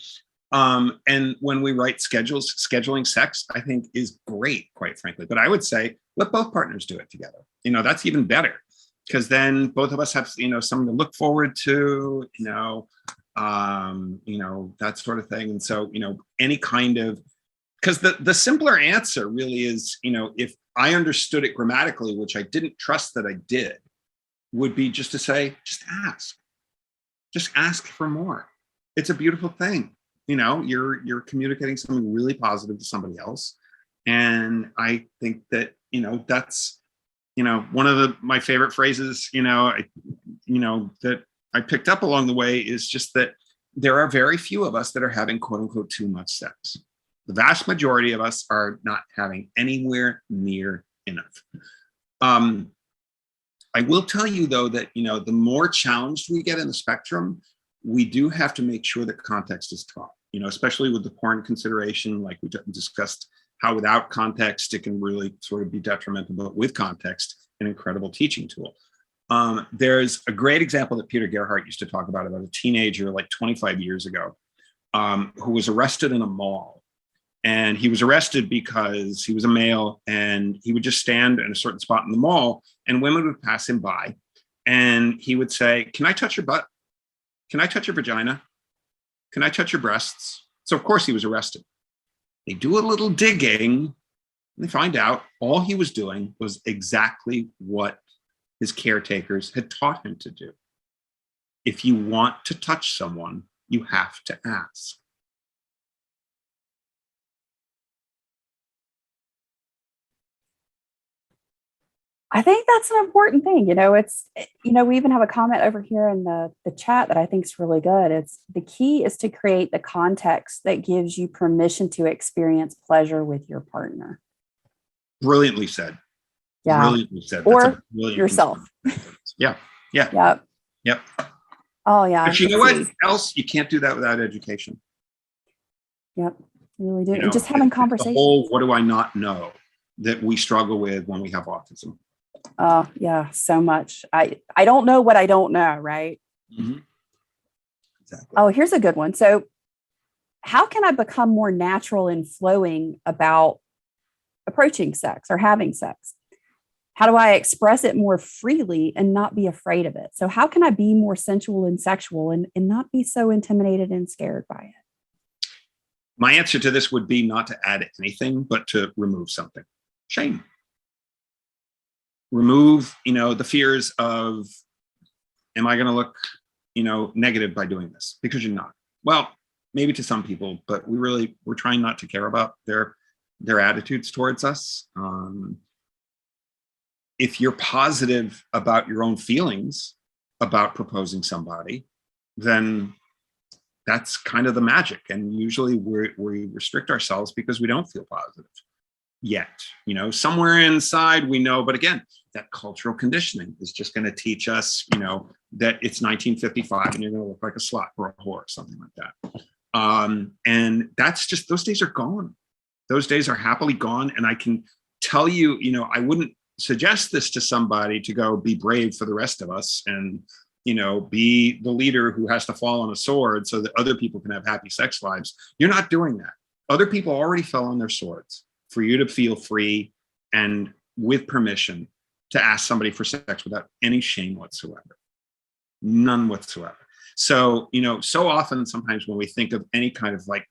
S2: And when we write scheduling sex, I think is great, quite frankly. But I would say, let both partners do it together. That's even better, because then both of us have, something to look forward to, that sort of thing. And so, any kind of, because the simpler answer really is, if I understood it grammatically, which I didn't trust that I did, would be just to say, just ask for more. It's a beautiful thing. You're communicating something really positive to somebody else. And I think that, that's, one of my favorite phrases, that I picked up along the way is just that there are very few of us that are having quote unquote too much sex. The vast majority of us are not having anywhere near enough. I will tell you though that, the more challenged we get in the spectrum, we do have to make sure that context is taught, especially with the porn consideration, like we discussed, how without context, it can really sort of be detrimental, but with context, an incredible teaching tool. There's a great example that Peter Gerhardt used to talk about a teenager like 25 years ago, who was arrested in a mall. And he was arrested because he was a male, and he would just stand in a certain spot in the mall, and women would pass him by, and he would say, "Can I touch your butt? Can I touch your vagina? Can I touch your breasts?" So of course he was arrested. They do a little digging, and they find out all he was doing was exactly what his caretakers had taught him to do. If you want to touch someone, you have to ask.
S1: I think that's an important thing. We even have a comment over here in the chat that I think is really good. It's the key is to create the context that gives you permission to experience pleasure with your partner.
S2: Brilliantly said.
S1: Yeah.
S2: Brilliantly said.
S1: Or yourself.
S2: Yeah. Yeah.
S1: Yep.
S2: Yep.
S1: Oh yeah.
S2: But you know what else? You can't do that without education.
S1: Yep. You really do. And just having conversations.
S2: The whole, what do I not know that we struggle with when we have autism?
S1: Oh yeah, so much. I don't know what I don't know, right?
S2: Mm-hmm. Exactly.
S1: Oh, here's a good one. So how can I become more natural and flowing about approaching sex or having sex? How do I express it more freely and not be afraid of it? So how can I be more sensual and sexual and not be so intimidated and scared by it?
S2: My answer to this would be not to add anything, but to remove something. Shame. Remove, the fears of, am I going to look, negative by doing this? Because you're not. Well, maybe to some people, but we're trying not to care about their attitudes towards us. If you're positive about your own feelings about proposing somebody, then that's kind of the magic. And usually we restrict ourselves because we don't feel positive yet. You know, somewhere inside we know, but again, that cultural conditioning is just going to teach us, you know, that it's 1955 and you're going to look like a slut or a whore, something like that. And that's just, those days are gone. Those days are happily gone. And I can tell you, you know, I wouldn't suggest this to somebody to go be brave for the rest of us and, you know, be the leader who has to fall on a sword so that other people can have happy sex lives. You're not doing that. Other people already fell on their swords for you to feel free and with permission to ask somebody for sex without any shame whatsoever. None whatsoever. So, you know, so often sometimes when we think of any kind of like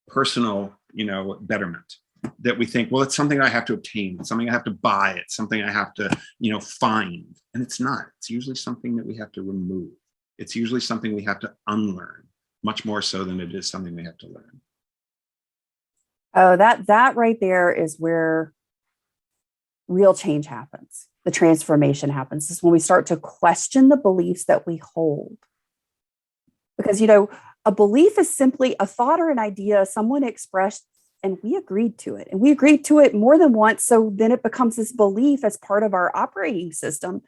S2: personal, you know, betterment, that we think, well, it's something I have to obtain, it's something I have to buy, it's something I have to, you know, find. And it's not. It's usually something that we have to remove. It's usually something we have to unlearn, much more so than it is something we have to learn.
S1: Oh, that right there is where real change happens. The transformation happens. This is when we start to question the beliefs that we hold. Because, you know, a belief is simply a thought or an idea someone expressed and we agreed to it. And we agreed to it more than once. So then it becomes this belief as part of our operating system.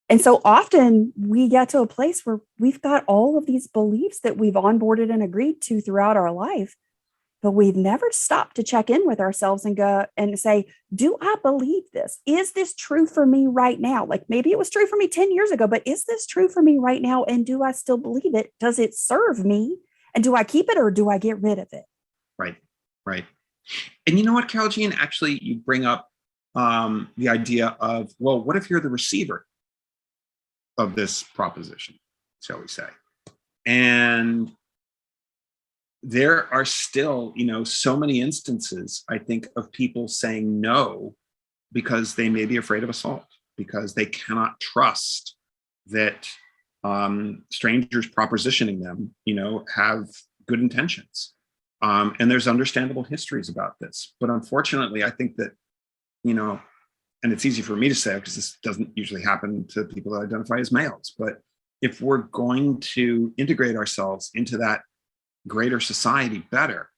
S1: And so often we get to a place where we've got all of these beliefs that we've onboarded and agreed to throughout our life, but we've never stopped to check in with ourselves and go and say, do I believe this? Is this true for me right now? Like maybe it was true for me 10 years ago, but is this true for me right now? And do I still believe it? Does it serve me? And do I keep it or do I get rid of it?
S2: Right, right. And you know what, Carol Jean, actually you bring up the idea of, well, what if you're the receiver of this proposition, shall we say? And there are still, you know, so many instances, I think, of people saying no because they may be afraid of assault, because they cannot trust that strangers propositioning them, you know, have good intentions. And there's understandable histories about this. But unfortunately, I think that, you know, and it's easy for me to say because this doesn't usually happen to people that identify as males, but if we're going to integrate ourselves into that greater society better,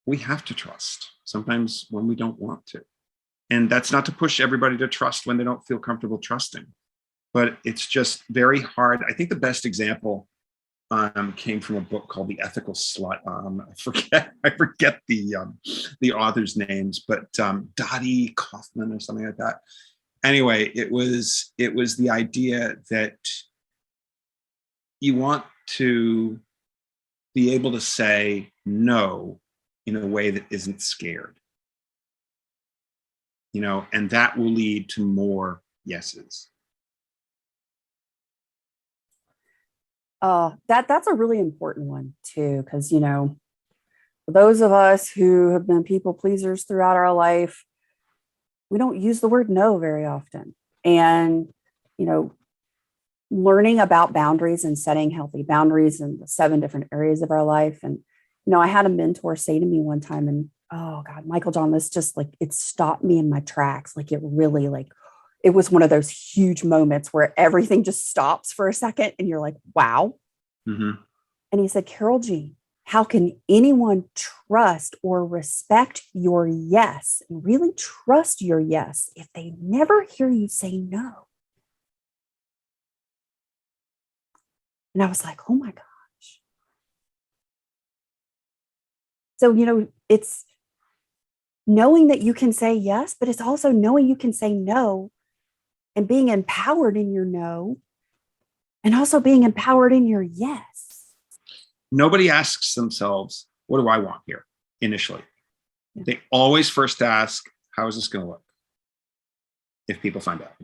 S2: we have to trust sometimes when we don't want to. And that's not to push everybody to trust when they don't feel comfortable trusting, but it's just very hard. I think the best example came from a book called The Ethical Slut. I forget the author's names, but Dottie Kaufman or something like that. Anyway, it was the idea that you want to be able to say no in a way that isn't scared, you know, and that will lead to more yeses.
S1: That's a really important one too, because, you know, for those of us who have been people pleasers throughout our life, we don't use the word no very often. And, you know, learning about boundaries and setting healthy boundaries in the 7 different areas of our life. And, you know, I had a mentor say to me one time, and oh God, Michael John, this just like, it stopped me in my tracks. Like it really, like, it was one of those huge moments where everything just stops for a second and you're like, wow.
S2: Mm-hmm.
S1: And he said, Carol G, how can anyone trust or respect your yes and really trust your yes if they never hear you say no? And I was like, oh my gosh. So, you know, it's knowing that you can say yes, but it's also knowing you can say no and being empowered in your no and also being empowered in your yes.
S2: Nobody asks themselves, what do I want here initially? Yeah. They always first ask, how is this going to look if people find out?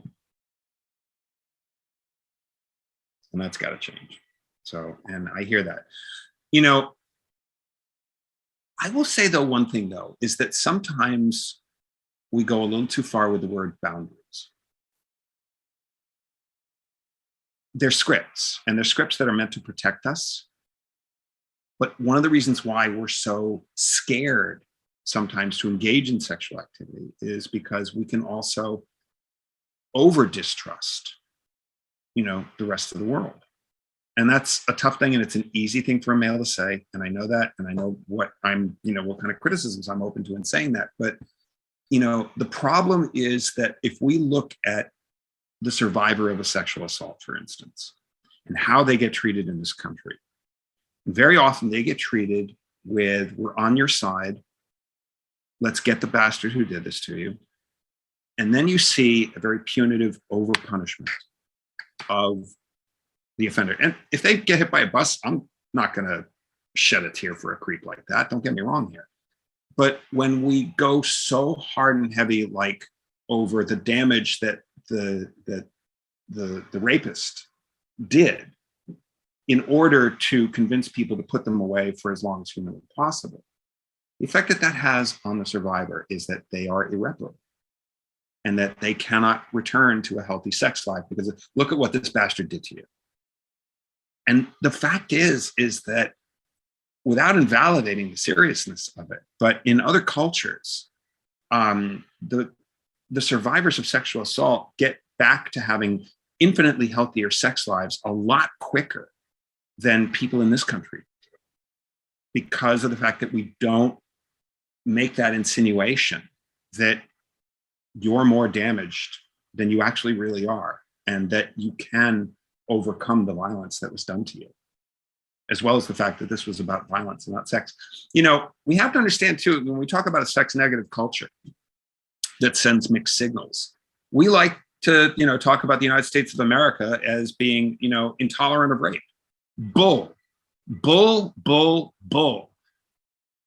S2: And that's got to change. So, and I hear that. You know, I will say though, one thing though, is that sometimes we go a little too far with the word boundaries. They're scripts, and they're scripts that are meant to protect us. But one of the reasons why we're so scared sometimes to engage in sexual activity is because we can also over distrust, you know, the rest of the world. And that's a tough thing. And it's an easy thing for a male to say. And I know that. And I know what I'm, what kind of criticisms I'm open to in saying that. But, the problem is that if we look at the survivor of a sexual assault, for instance, and how they get treated in this country, very often they get treated with, we're on your side. Let's get the bastard who did this to you. And then you see a very punitive over-punishment of the offender. And if they get hit by a bus, I'm not going to shed a tear for a creep like that. Don't get me wrong here. But when we go so hard and heavy, like over the damage that the rapist did in order to convince people to put them away for as long as humanly possible, the effect that that has on the survivor is that they are irreparable and that they cannot return to a healthy sex life because look at what this bastard did to you. And the fact is that without invalidating the seriousness of it, but in other cultures, the survivors of sexual assault get back to having infinitely healthier sex lives a lot quicker than people in this country because of the fact that we don't make that insinuation that you're more damaged than you actually really are, and that you can overcome the violence that was done to you, as well as the fact that this was about violence and not sex. We have to understand too, when we talk about a sex negative culture that sends mixed signals, we like to, talk about the United States of America as being, intolerant of rape. Bull.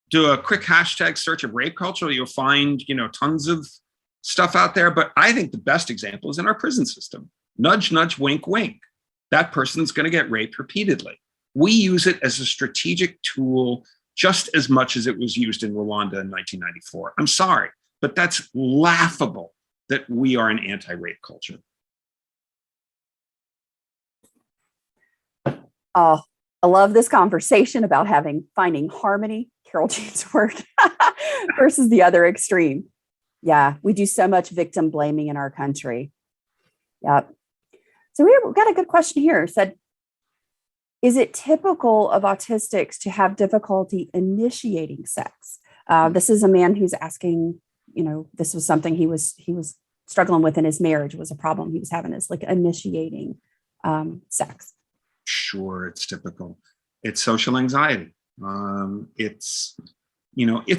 S2: Do a quick hashtag search of rape culture. You'll find, tons of stuff out there. But I think the best example is in our prison system. Nudge, nudge, wink, wink. That person's going to get raped repeatedly. We use it as a strategic tool just as much as it was used in Rwanda in 1994. I'm sorry, but that's laughable that we are an anti-rape culture.
S1: Oh, I love this conversation about finding harmony, Carol Jane's work, versus the other extreme. Yeah, we do so much victim blaming in our country. Yep. So we've got a good question here. It said, is it typical of autistics to have difficulty initiating sex? This is a man who's asking, this was something he was struggling with in his marriage, was a problem he was having, is like initiating sex.
S2: Sure, it's typical. It's social anxiety. It's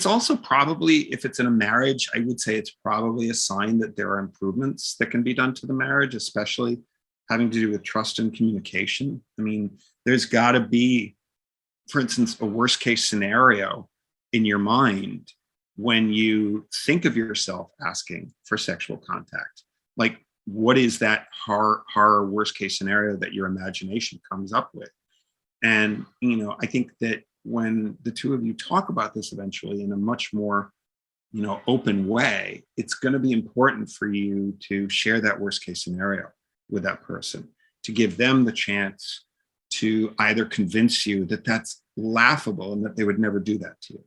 S2: also probably, if it's in a marriage, I would say it's probably a sign that there are improvements that can be done to the marriage, especially having to do with trust and communication. I mean, there's got to be, for instance, a worst case scenario in your mind when you think of yourself asking for sexual contact. Like, what is that horror worst case scenario that your imagination comes up with? And, I think that when the two of you talk about this eventually in a much more, open way, it's going to be important for you to share that worst case scenario with that person, to give them the chance to either convince you that that's laughable and that they would never do that to you,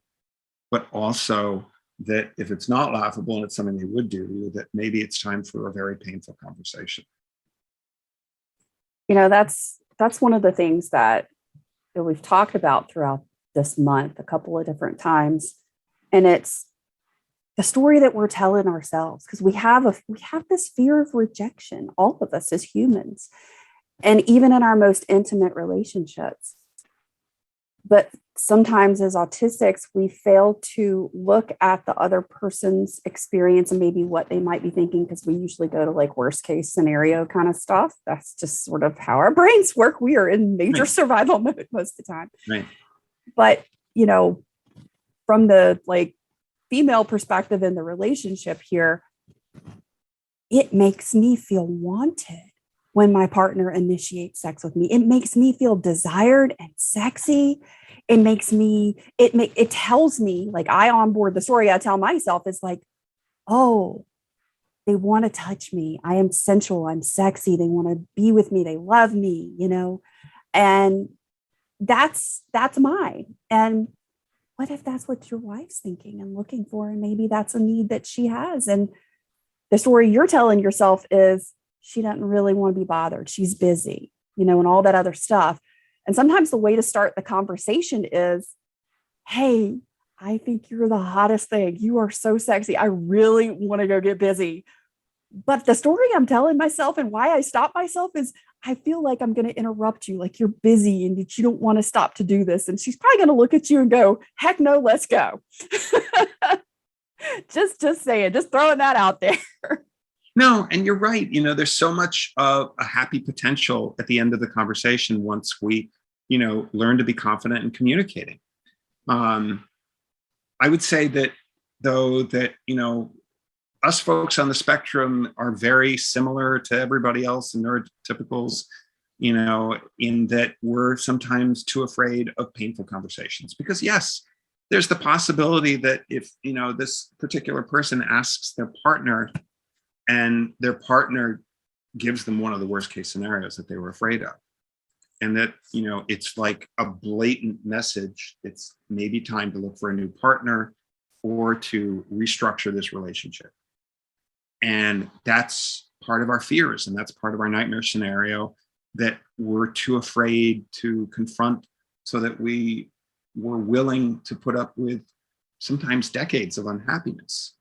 S2: but also that if it's not laughable and it's something they would do, that maybe it's time for a very painful conversation.
S1: That's one of the things that we've talked about throughout this month a couple of different times. And it's the story that we're telling ourselves, because we have this fear of rejection, all of us as humans, and even in our most intimate relationships. But sometimes as autistics, we fail to look at the other person's experience and maybe what they might be thinking, because we usually go to like worst case scenario kind of stuff. That's just sort of how our brains work. We are in major survival mode most of the time.
S2: Right.
S1: But, from the female perspective in the relationship here, it makes me feel wanted when my partner initiates sex with me. It makes me feel desired and sexy. It tells me, like, I onboard the story I tell myself is like, oh, they want to touch me. I am sensual. I'm sexy. They want to be with me. They love me, and that's mine. And what if that's what your wife's thinking and looking for? And maybe that's a need that she has. And the story you're telling yourself is she doesn't really want to be bothered. She's busy, and all that other stuff. And sometimes the way to start the conversation is, hey, I think you're the hottest thing. You are so sexy. I really want to go get busy. But the story I'm telling myself and why I stop myself is I feel like I'm going to interrupt you, like you're busy and that you don't want to stop to do this. And she's probably going to look at you and go, heck no, let's go. just saying, just throwing that out there.
S2: No, and you're right. There's so much of a happy potential at the end of the conversation once we, learn to be confident in communicating. I would say that, though, that, us folks on the spectrum are very similar to everybody else in neurotypicals, in that we're sometimes too afraid of painful conversations. Because yes, there's the possibility that if, this particular person asks their partner and their partner gives them one of the worst case scenarios that they were afraid of, and that, it's like a blatant message, it's maybe time to look for a new partner or to restructure this relationship. And that's part of our fears, and that's part of our nightmare scenario that we're too afraid to confront, so that we were willing to put up with sometimes decades of unhappiness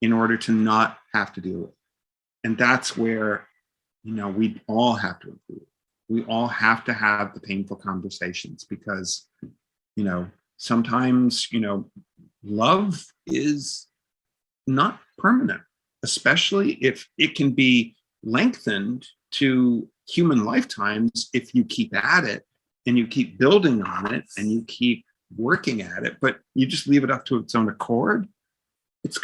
S2: in order to not have to deal with it. And that's where, we all have to improve. We all have to have the painful conversations, because, sometimes, love is not permanent, especially if it can be lengthened to human lifetimes if you keep at it and you keep building on it and you keep working at it, but you just leave it up to its own accord. It's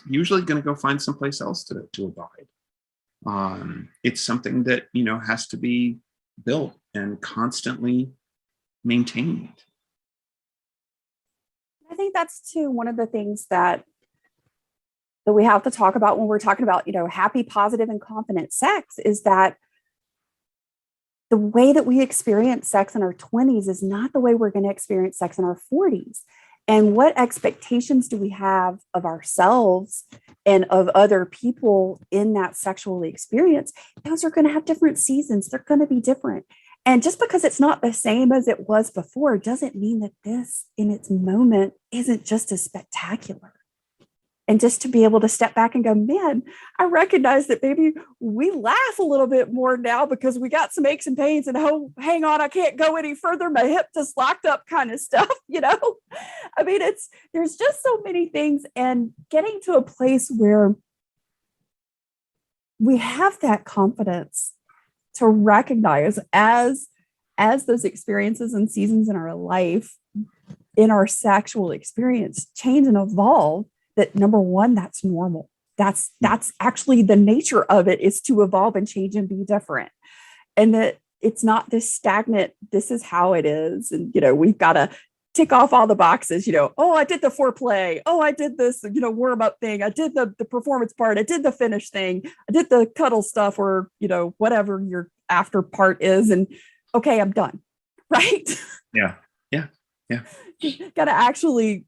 S2: usually going to go find someplace else to abide. It's something that, has to be built and constantly maintained.
S1: I think that's too one of the things that we have to talk about when we're talking about, happy, positive, and confident sex, is that the way that we experience sex in our 20s is not the way we're going to experience sex in our 40s. And what expectations do we have of ourselves and of other people in that sexual experience? Those are going to have different seasons. They're going to be different. And just because it's not the same as it was before doesn't mean that this in its moment isn't just as spectacular. And just to be able to step back and go, man, I recognize that maybe we laugh a little bit more now because we got some aches and pains and, oh, hang on, I can't go any further. My hip just locked up kind of stuff, I mean, there's just so many things, and getting to a place where we have that confidence to recognize as those experiences and seasons in our life, in our sexual experience, change and evolve, that number one, that's normal. That's actually the nature of it, is to evolve and change and be different. And that it's not this stagnant, this is how it is. And, we've got to tick off all the boxes, oh, I did the foreplay. Oh, I did this, warm up thing. I did the performance part. I did the finish thing. I did the cuddle stuff, or, whatever your after part is. And okay, I'm done. Right.
S2: Yeah.
S1: Got to actually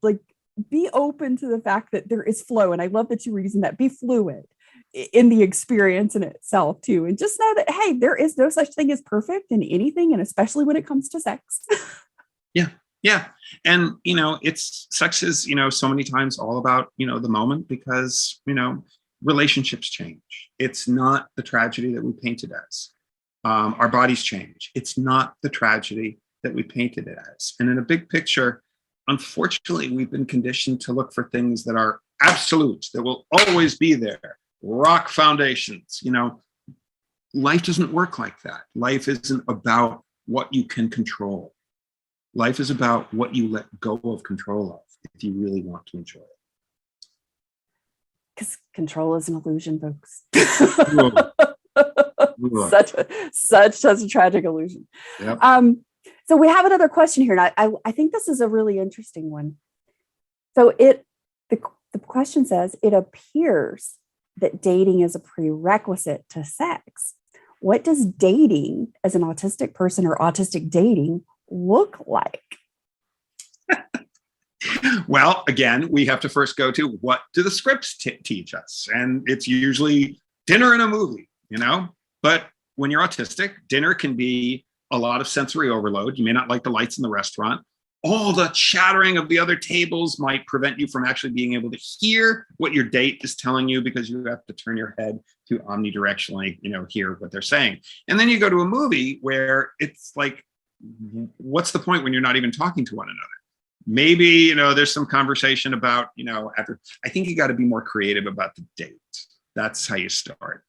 S1: be open to the fact that there is flow. And I love that you were using that, be fluid in the experience in itself too. And just know that, hey, there is no such thing as perfect in anything. And especially when it comes to sex.
S2: Yeah. And, sex is, so many times all about, the moment, because, relationships change. It's not the tragedy that we paint it as. Our bodies change. It's not the tragedy that we painted it as. And in a big picture, unfortunately, we've been conditioned to look for things that are absolute, that will always be there, rock foundations. Life doesn't work like that. Life isn't about what you can control. Life is about what you let go of control of if you really want to enjoy it.
S1: Because control is an illusion, folks. Such a tragic illusion.
S2: Yep.
S1: So we have another question here, and I think this is a really interesting one. So the question says, it appears that dating is a prerequisite to sex. What does dating as an autistic person, or autistic dating, look like?
S2: Well, again, we have to first go to, what do the scripts teach us? And it's usually dinner and a movie, But when you're autistic, dinner can be a lot of sensory overload. You may not like the lights in the restaurant. All the chattering of the other tables might prevent you from actually being able to hear what your date is telling you, because you have to turn your head to omnidirectionally, hear what they're saying. And then you go to a movie where it's like, what's the point when you're not even talking to one another? Maybe, there's some conversation about, after. I think you got to be more creative about the date. That's how you start.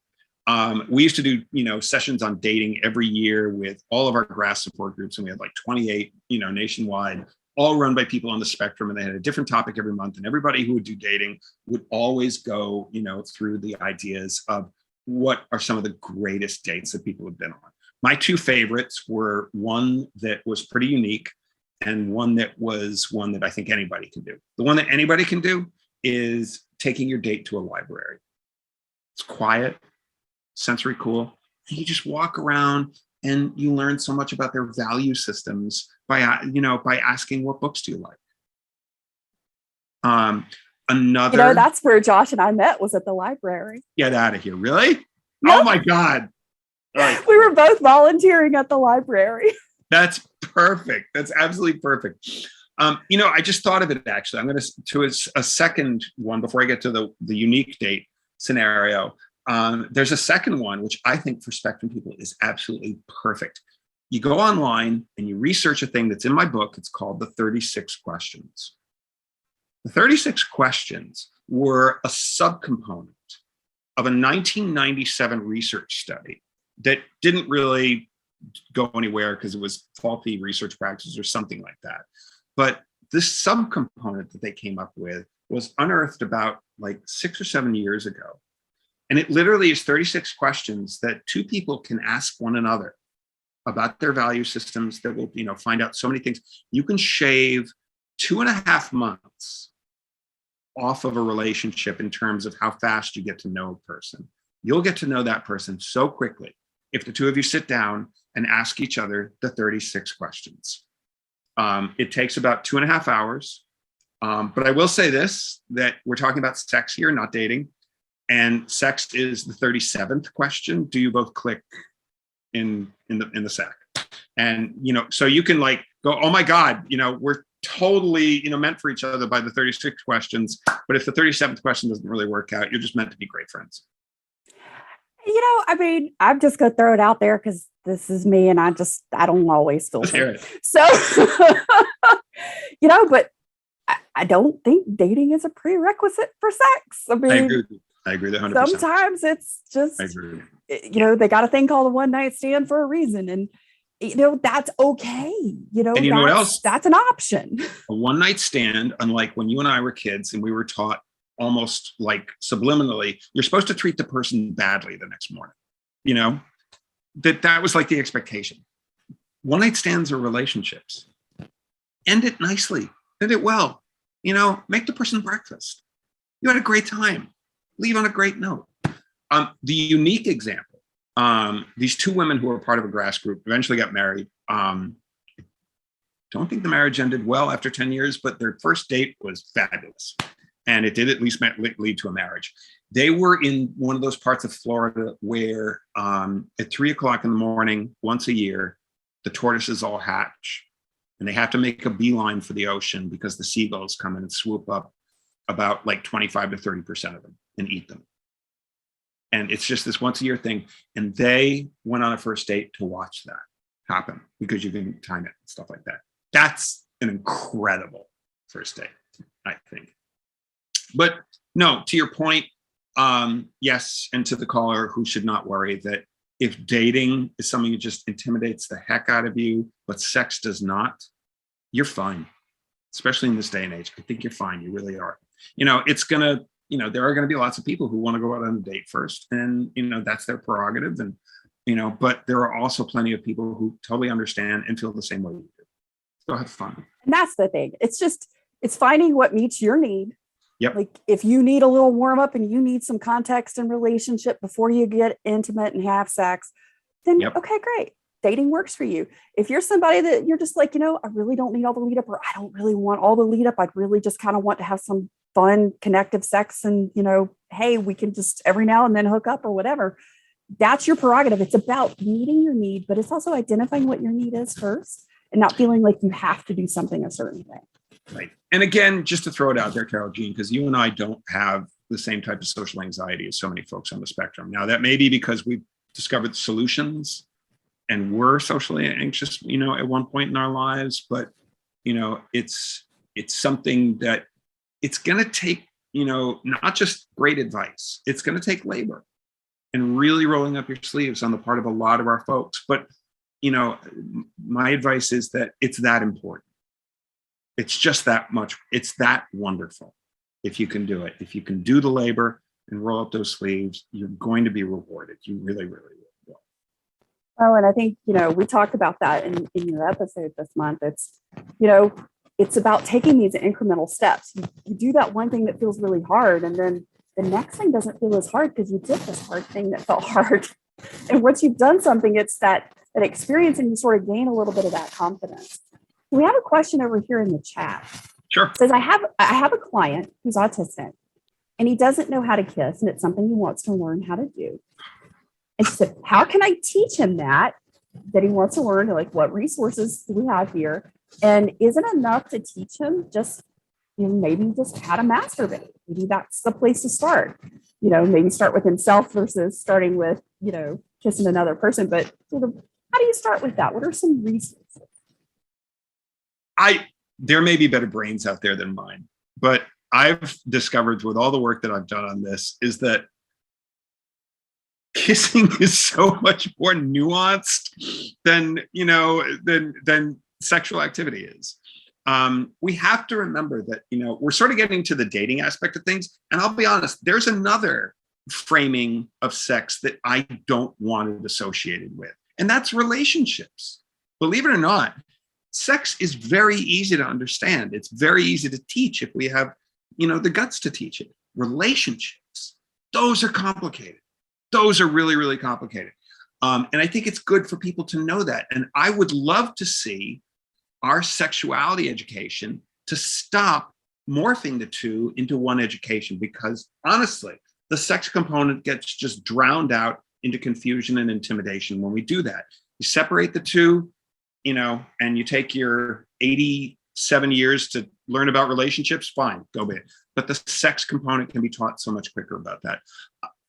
S2: We used to do, sessions on dating every year with all of our grass support groups. And we had like 28, nationwide, all run by people on the spectrum. And they had a different topic every month. And everybody who would do dating would always go, through the ideas of what are some of the greatest dates that people have been on. My two favorites were one that was pretty unique and one that I think anybody can do. The one that anybody can do is taking your date to a library. It's quiet, sensory cool. And you just walk around and you learn so much about their value systems by asking, what books do you like?
S1: That's where Josh and I met, was at the library.
S2: Get out of here. Really? Yep. Oh my God. Right.
S1: We were both volunteering at the library.
S2: That's perfect. That's absolutely perfect. I just thought of it, actually. I'm going to a second one before I get to the unique date scenario. There's a second one, which I think for spectrum people is absolutely perfect. You go online and you research a thing that's in my book. It's called the 36 questions. The 36 questions were a subcomponent of a 1997 research study that didn't really go anywhere because it was faulty research practices or something like that. But this subcomponent that they came up with was unearthed about like 6 or 7 years ago. And it literally is 36 questions that two people can ask one another about their value systems that will, find out so many things. You can shave 2.5 months off of a relationship in terms of how fast you get to know a person. You'll get to know that person so quickly if the two of you sit down and ask each other the 36 questions. It takes about 2.5 hours. But I will say this, that we're talking about sex here, not dating. And sex is the 37th question. Do you both click in the sack? And, so you can like go, oh my God, we're totally, meant for each other by the 36 questions. But if the 37th question doesn't really work out, you're just meant to be great friends.
S1: I'm just going to throw it out there because this is me and I don't always feel
S2: it.
S1: So, but I don't think dating is a prerequisite for sex. I
S2: agree with 100%.
S1: Sometimes it's just, they got a thing called a one night stand for a reason. And, that's okay.
S2: And you know what else?
S1: That's an option.
S2: A one night stand, unlike when you and I were kids and we were taught almost like subliminally, you're supposed to treat the person badly the next morning. That was like the expectation. One night stands are relationships. End it nicely. End it well. Make the person breakfast. You had a great time. Leave on a great note. The unique example, these two women who were part of a grass group eventually got married. Don't think the marriage ended well after 10 years, but their first date was fabulous. And it did at least lead to a marriage. They were in one of those parts of Florida where at 3:00 in the morning, once a year, the tortoises all hatch. And they have to make a beeline for the ocean because the seagulls come in and swoop up about like 25 to 30% of them and eat them. And it's just this once a year thing. And they went on a first date to watch that happen because you can time it and stuff like that. That's an incredible first date, I think. But no, to your point, yes, and to the caller who should not worry that if dating is something that just intimidates the heck out of you, but sex does not, you're fine. Especially in this day and age, I think you're fine. You really are. It's gonna, there are gonna be lots of people who want to go out on a date first, and that's their prerogative. And but there are also plenty of people who totally understand and feel the same way you do. So have fun.
S1: And that's the thing. It's finding what meets your need.
S2: Yep.
S1: Like if you need a little warm up and you need some context and relationship before you get intimate and have sex, then okay, great. Dating works for you. If you're somebody that you're just like, I really don't need all the lead up, or I don't really want all the lead up. I'd really just kind of want to have some fun, connective sex. And, hey, we can just every now and then hook up or whatever. that's your prerogative. It's about meeting your need, but it's also identifying what your need is first and not feeling like you have to do something a certain way.
S2: Right. And again, just to throw it out there, Carol Jean, because you and I don't have the same type of social anxiety as so many folks on the spectrum. Now, that may be because we've discovered solutions and we're socially anxious, at one point in our lives, but, it's something that it's going to take, not just great advice, it's going to take labor and really rolling up your sleeves on the part of a lot of our folks. But, my advice is that it's that important. It's just that much. It's that wonderful. If you can do it, if you can do the labor and roll up those sleeves, you're going to be rewarded. You really, really will.
S1: Oh, and I think, we talked about that in your episode this month. It's, it's about taking these incremental steps. You do that one thing that feels really hard, and then the next thing doesn't feel as hard because you did this hard thing that felt hard. And once you've done something, it's that experience, and you sort of gain a little bit of that confidence. We have a question over here in the chat.
S2: Sure.
S1: It says, I have a client who's autistic and he doesn't know how to kiss, and it's something he wants to learn how to do. And she said, how can I teach him that he wants to learn? Like, what resources do we have here? And is it enough to teach him just, maybe just how to masturbate? Maybe that's the place to start. Maybe start with himself versus starting with, kissing another person. But sort of, how do you start with that? What are some resources?
S2: There may be better brains out there than mine, but I've discovered with all the work that I've done on this is that kissing is so much more nuanced than sexual activity is. We have to remember that, we're sort of getting to the dating aspect of things. And I'll be honest, there's another framing of sex that I don't want it associated with, and that's relationships. Believe it or not, sex is very easy to understand. It's very easy to teach if we have, the guts to teach it. Relationships, those are complicated. Those are really, really complicated. And I think it's good for people to know that. And I would love to see our sexuality education to stop morphing the two into one education, because honestly, the sex component gets just drowned out into confusion and intimidation when we do that. You separate the two, and you take your 87 years to learn about relationships, fine, go with it. But the sex component can be taught so much quicker about that.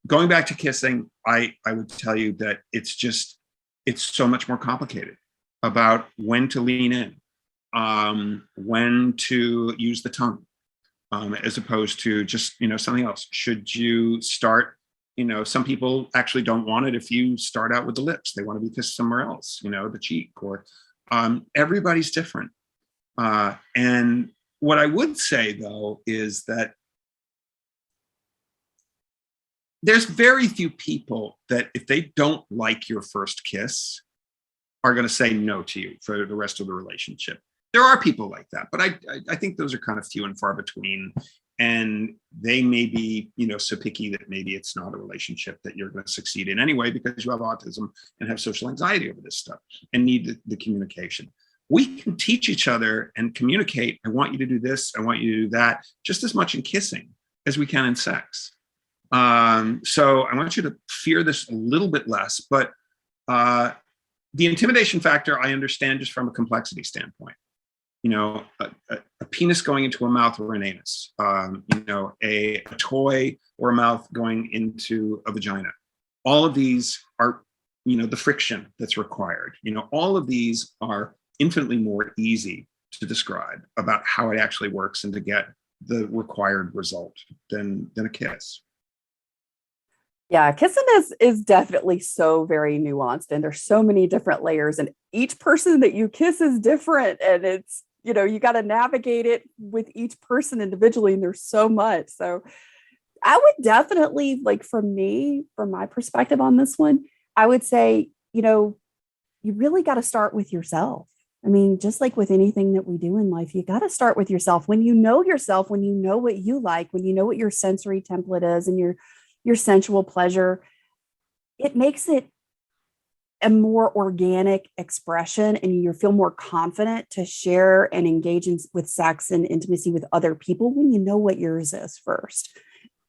S2: Going back to kissing, I would tell you that it's so much more complicated about when to lean in, when to use the tongue, as opposed to just, something else. Should you start, some people actually don't want it if you start out with the lips. They want to be kissed somewhere else, the cheek, or everybody's different. And what I would say, though, is that there's very few people that, if they don't like your first kiss, are going to say no to you for the rest of the relationship. There are people like that, but I think those are kind of few and far between. And they may be, so picky that maybe it's not a relationship that you're going to succeed in anyway, because you have autism and have social anxiety over this stuff and need the communication. We can teach each other and communicate. I want you to do this. I want you to do that, just as much in kissing as we can in sex. So I want you to fear this a little bit less, but the intimidation factor, I understand just from a complexity standpoint. A penis going into a mouth or an anus, a toy or a mouth going into a vagina. All of these are, the friction that's required. All of these are infinitely more easy to describe about how it actually works and to get the required result than a kiss.
S1: Yeah, kissing is definitely so very nuanced, and there's so many different layers, and each person that you kiss is different, and it's, you got to navigate it with each person individually, and there's so much. So I would definitely, like, from my perspective on this one, I would say, you really got to start with yourself. I mean, just like with anything that we do in life, you got to start with yourself. When you know yourself, when you know what you like, when you know what your sensory template is and your sensual pleasure, it makes it a more organic expression, and you feel more confident to share and engage with sex and intimacy with other people when you know what yours is first.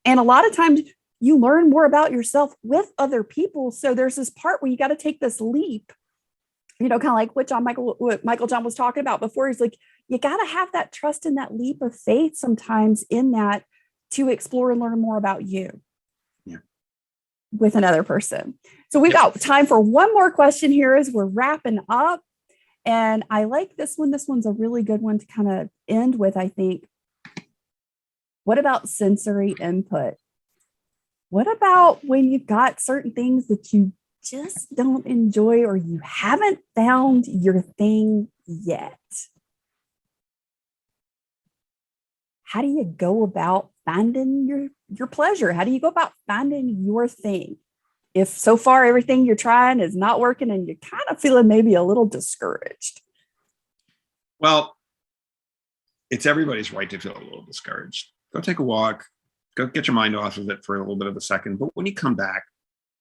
S1: And a lot of times you learn more about yourself with other people. So there's this part where you got to take this leap, kind of like what Michael John was talking about before. He's like, you got to have that trust and that leap of faith sometimes in that to explore and learn more about you with another person. So we got time for one more question here as we're wrapping up. And I like this one. This one's a really good one to kind of end with, I think. What about sensory input? What about when you've got certain things that you just don't enjoy or you haven't found your thing yet? How do you go about finding your pleasure? How do you go about finding your thing? If so far everything you're trying is not working and you're kind of feeling maybe a little discouraged.
S2: Well, it's everybody's right to feel a little discouraged. Go take a walk, go get your mind off of it for a little bit of a second. But when you come back,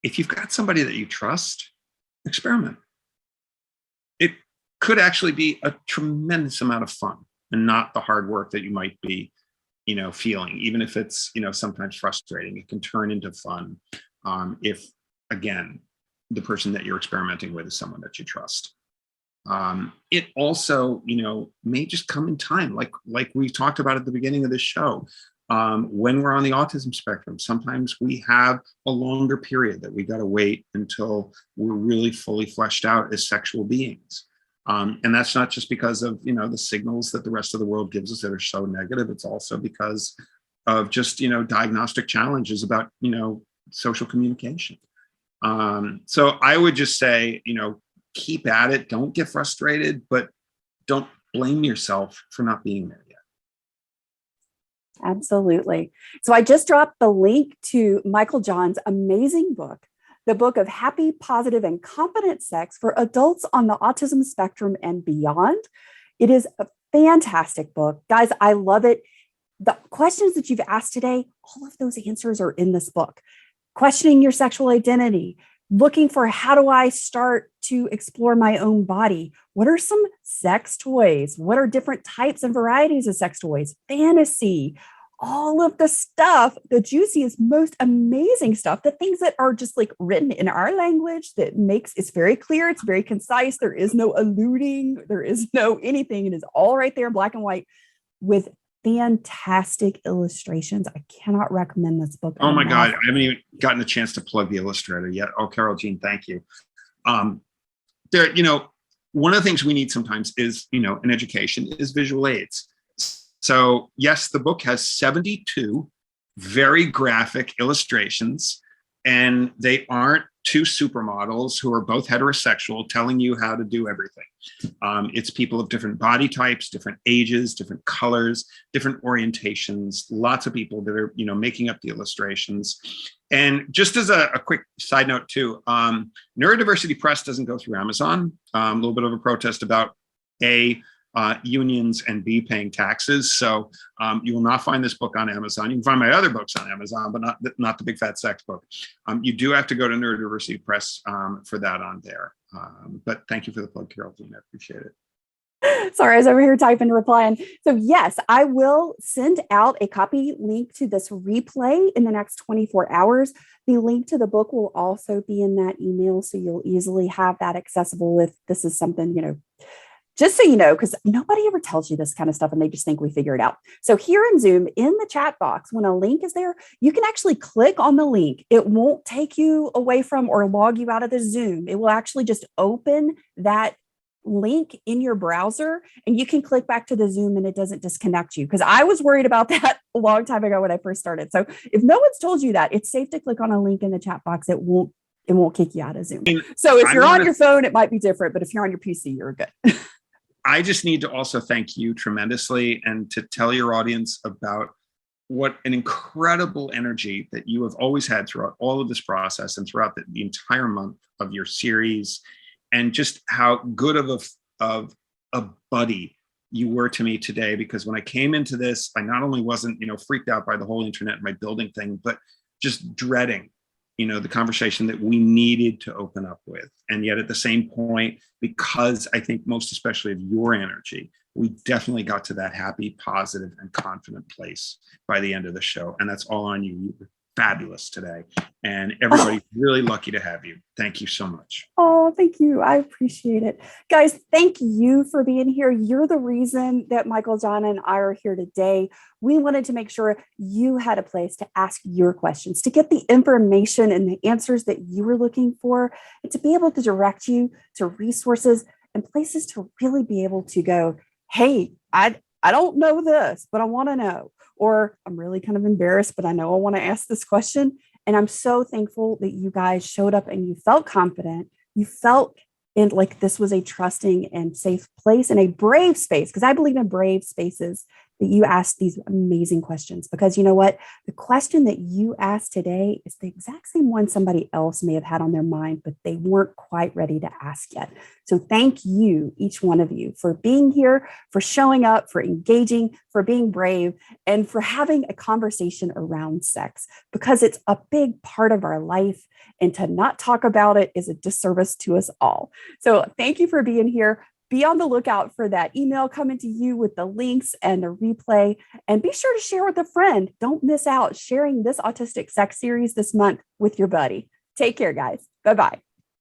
S2: if you've got somebody that you trust, experiment. It could actually be a tremendous amount of fun and not the hard work that you might be, feeling, even if it's, sometimes frustrating. It can turn into fun if, again, the person that you're experimenting with is someone that you trust. It also, may just come in time, like we talked about at the beginning of this show. When we're on the autism spectrum, sometimes we have a longer period that we got to wait until we're really fully fleshed out as sexual beings. And that's not just because of, the signals that the rest of the world gives us that are so negative. It's also because of just, diagnostic challenges about, social communication. So I would just say, keep at it. Don't get frustrated, but don't blame yourself for not being there yet.
S1: Absolutely. So I just dropped the link to Michael John's amazing book, the book of Happy, Positive, and Confident Sex for Adults on the Autism Spectrum and Beyond. It is a fantastic book. Guys, I love it. The questions that you've asked today, all of those answers are in this book. Questioning your sexual identity, looking for how do I start to explore my own body? What are some sex toys? What are different types and varieties of sex toys? Fantasy, all of the stuff, the juiciest, most amazing stuff, the things that are just like written in our language that makes it's very clear, it's very concise. There is no alluding, there is no anything. It is all right there in black and white with fantastic illustrations. I cannot recommend this book.
S2: Oh my God. I haven't even gotten a chance to plug the illustrator yet. Oh, Carol Jean, thank you. There, one of the things we need sometimes is, in education is visual aids. So yes, the book has 72 very graphic illustrations, and they aren't two supermodels who are both heterosexual telling you how to do everything. It's people of different body types, different ages, different colors, different orientations, lots of people that are, making up the illustrations. And just as a quick side note too, Neurodiversity Press doesn't go through Amazon. A little bit of a protest about unions and B, paying taxes. So you will not find this book on Amazon. You can find my other books on Amazon, but not the Big Fat Sex book. You do have to go to Neurodiversity Press for that on there. But thank you for the plug, Carol Jean. I appreciate it.
S1: Sorry, I was over here typing and replying. So yes, I will send out a copy link to this replay in the next 24 hours. The link to the book will also be in that email, so you'll easily have that accessible if this is something, just so you know, because nobody ever tells you this kind of stuff and they just think we figure it out. So here in Zoom, in the chat box, when a link is there, you can actually click on the link. It won't take you away from or log you out of the Zoom. It will actually just open that link in your browser and you can click back to the Zoom and it doesn't disconnect you. Because I was worried about that a long time ago when I first started. So if no one's told you that, it's safe to click on a link in the chat box. It won't kick you out of Zoom. So if you're on your phone, it might be different, but if you're on your PC, you're good.
S2: I just need to also thank you tremendously and to tell your audience about what an incredible energy that you have always had throughout all of this process and throughout the entire month of your series, and just how good of a buddy you were to me today. Because when I came into this, I not only wasn't, freaked out by the whole internet and my building thing, but just dreading, the conversation that we needed to open up with. And yet at the same point, because I think most especially of your energy, we definitely got to that happy, positive, and confident place by the end of the show. And that's all on you. fabulous today. And everybody's really lucky to have you. Thank you so much.
S1: Oh, thank you. I appreciate it. Guys, thank you for being here. You're the reason that Michael, John, and I are here today. We wanted to make sure you had a place to ask your questions, to get the information and the answers that you were looking for, and to be able to direct you to resources and places to really be able to go, hey, I don't know this, but I want to know. Or I'm really kind of embarrassed, but I know I want to ask this question. And I'm so thankful that you guys showed up and you felt confident. You felt in like this was a trusting and safe place and a brave space, because I believe in brave spaces, that you asked these amazing questions. Because you know what? The question that you asked today is the exact same one somebody else may have had on their mind, but they weren't quite ready to ask yet. So thank you, each one of you, for being here, for showing up, for engaging, for being brave, and for having a conversation around sex, because it's a big part of our life. And to not talk about it is a disservice to us all. So thank you for being here. Be on the lookout for that email coming to you with the links and the replay. And be sure to share with a friend. Don't miss out sharing this Autistic Sex series this month with your buddy. Take care, guys. Bye-bye.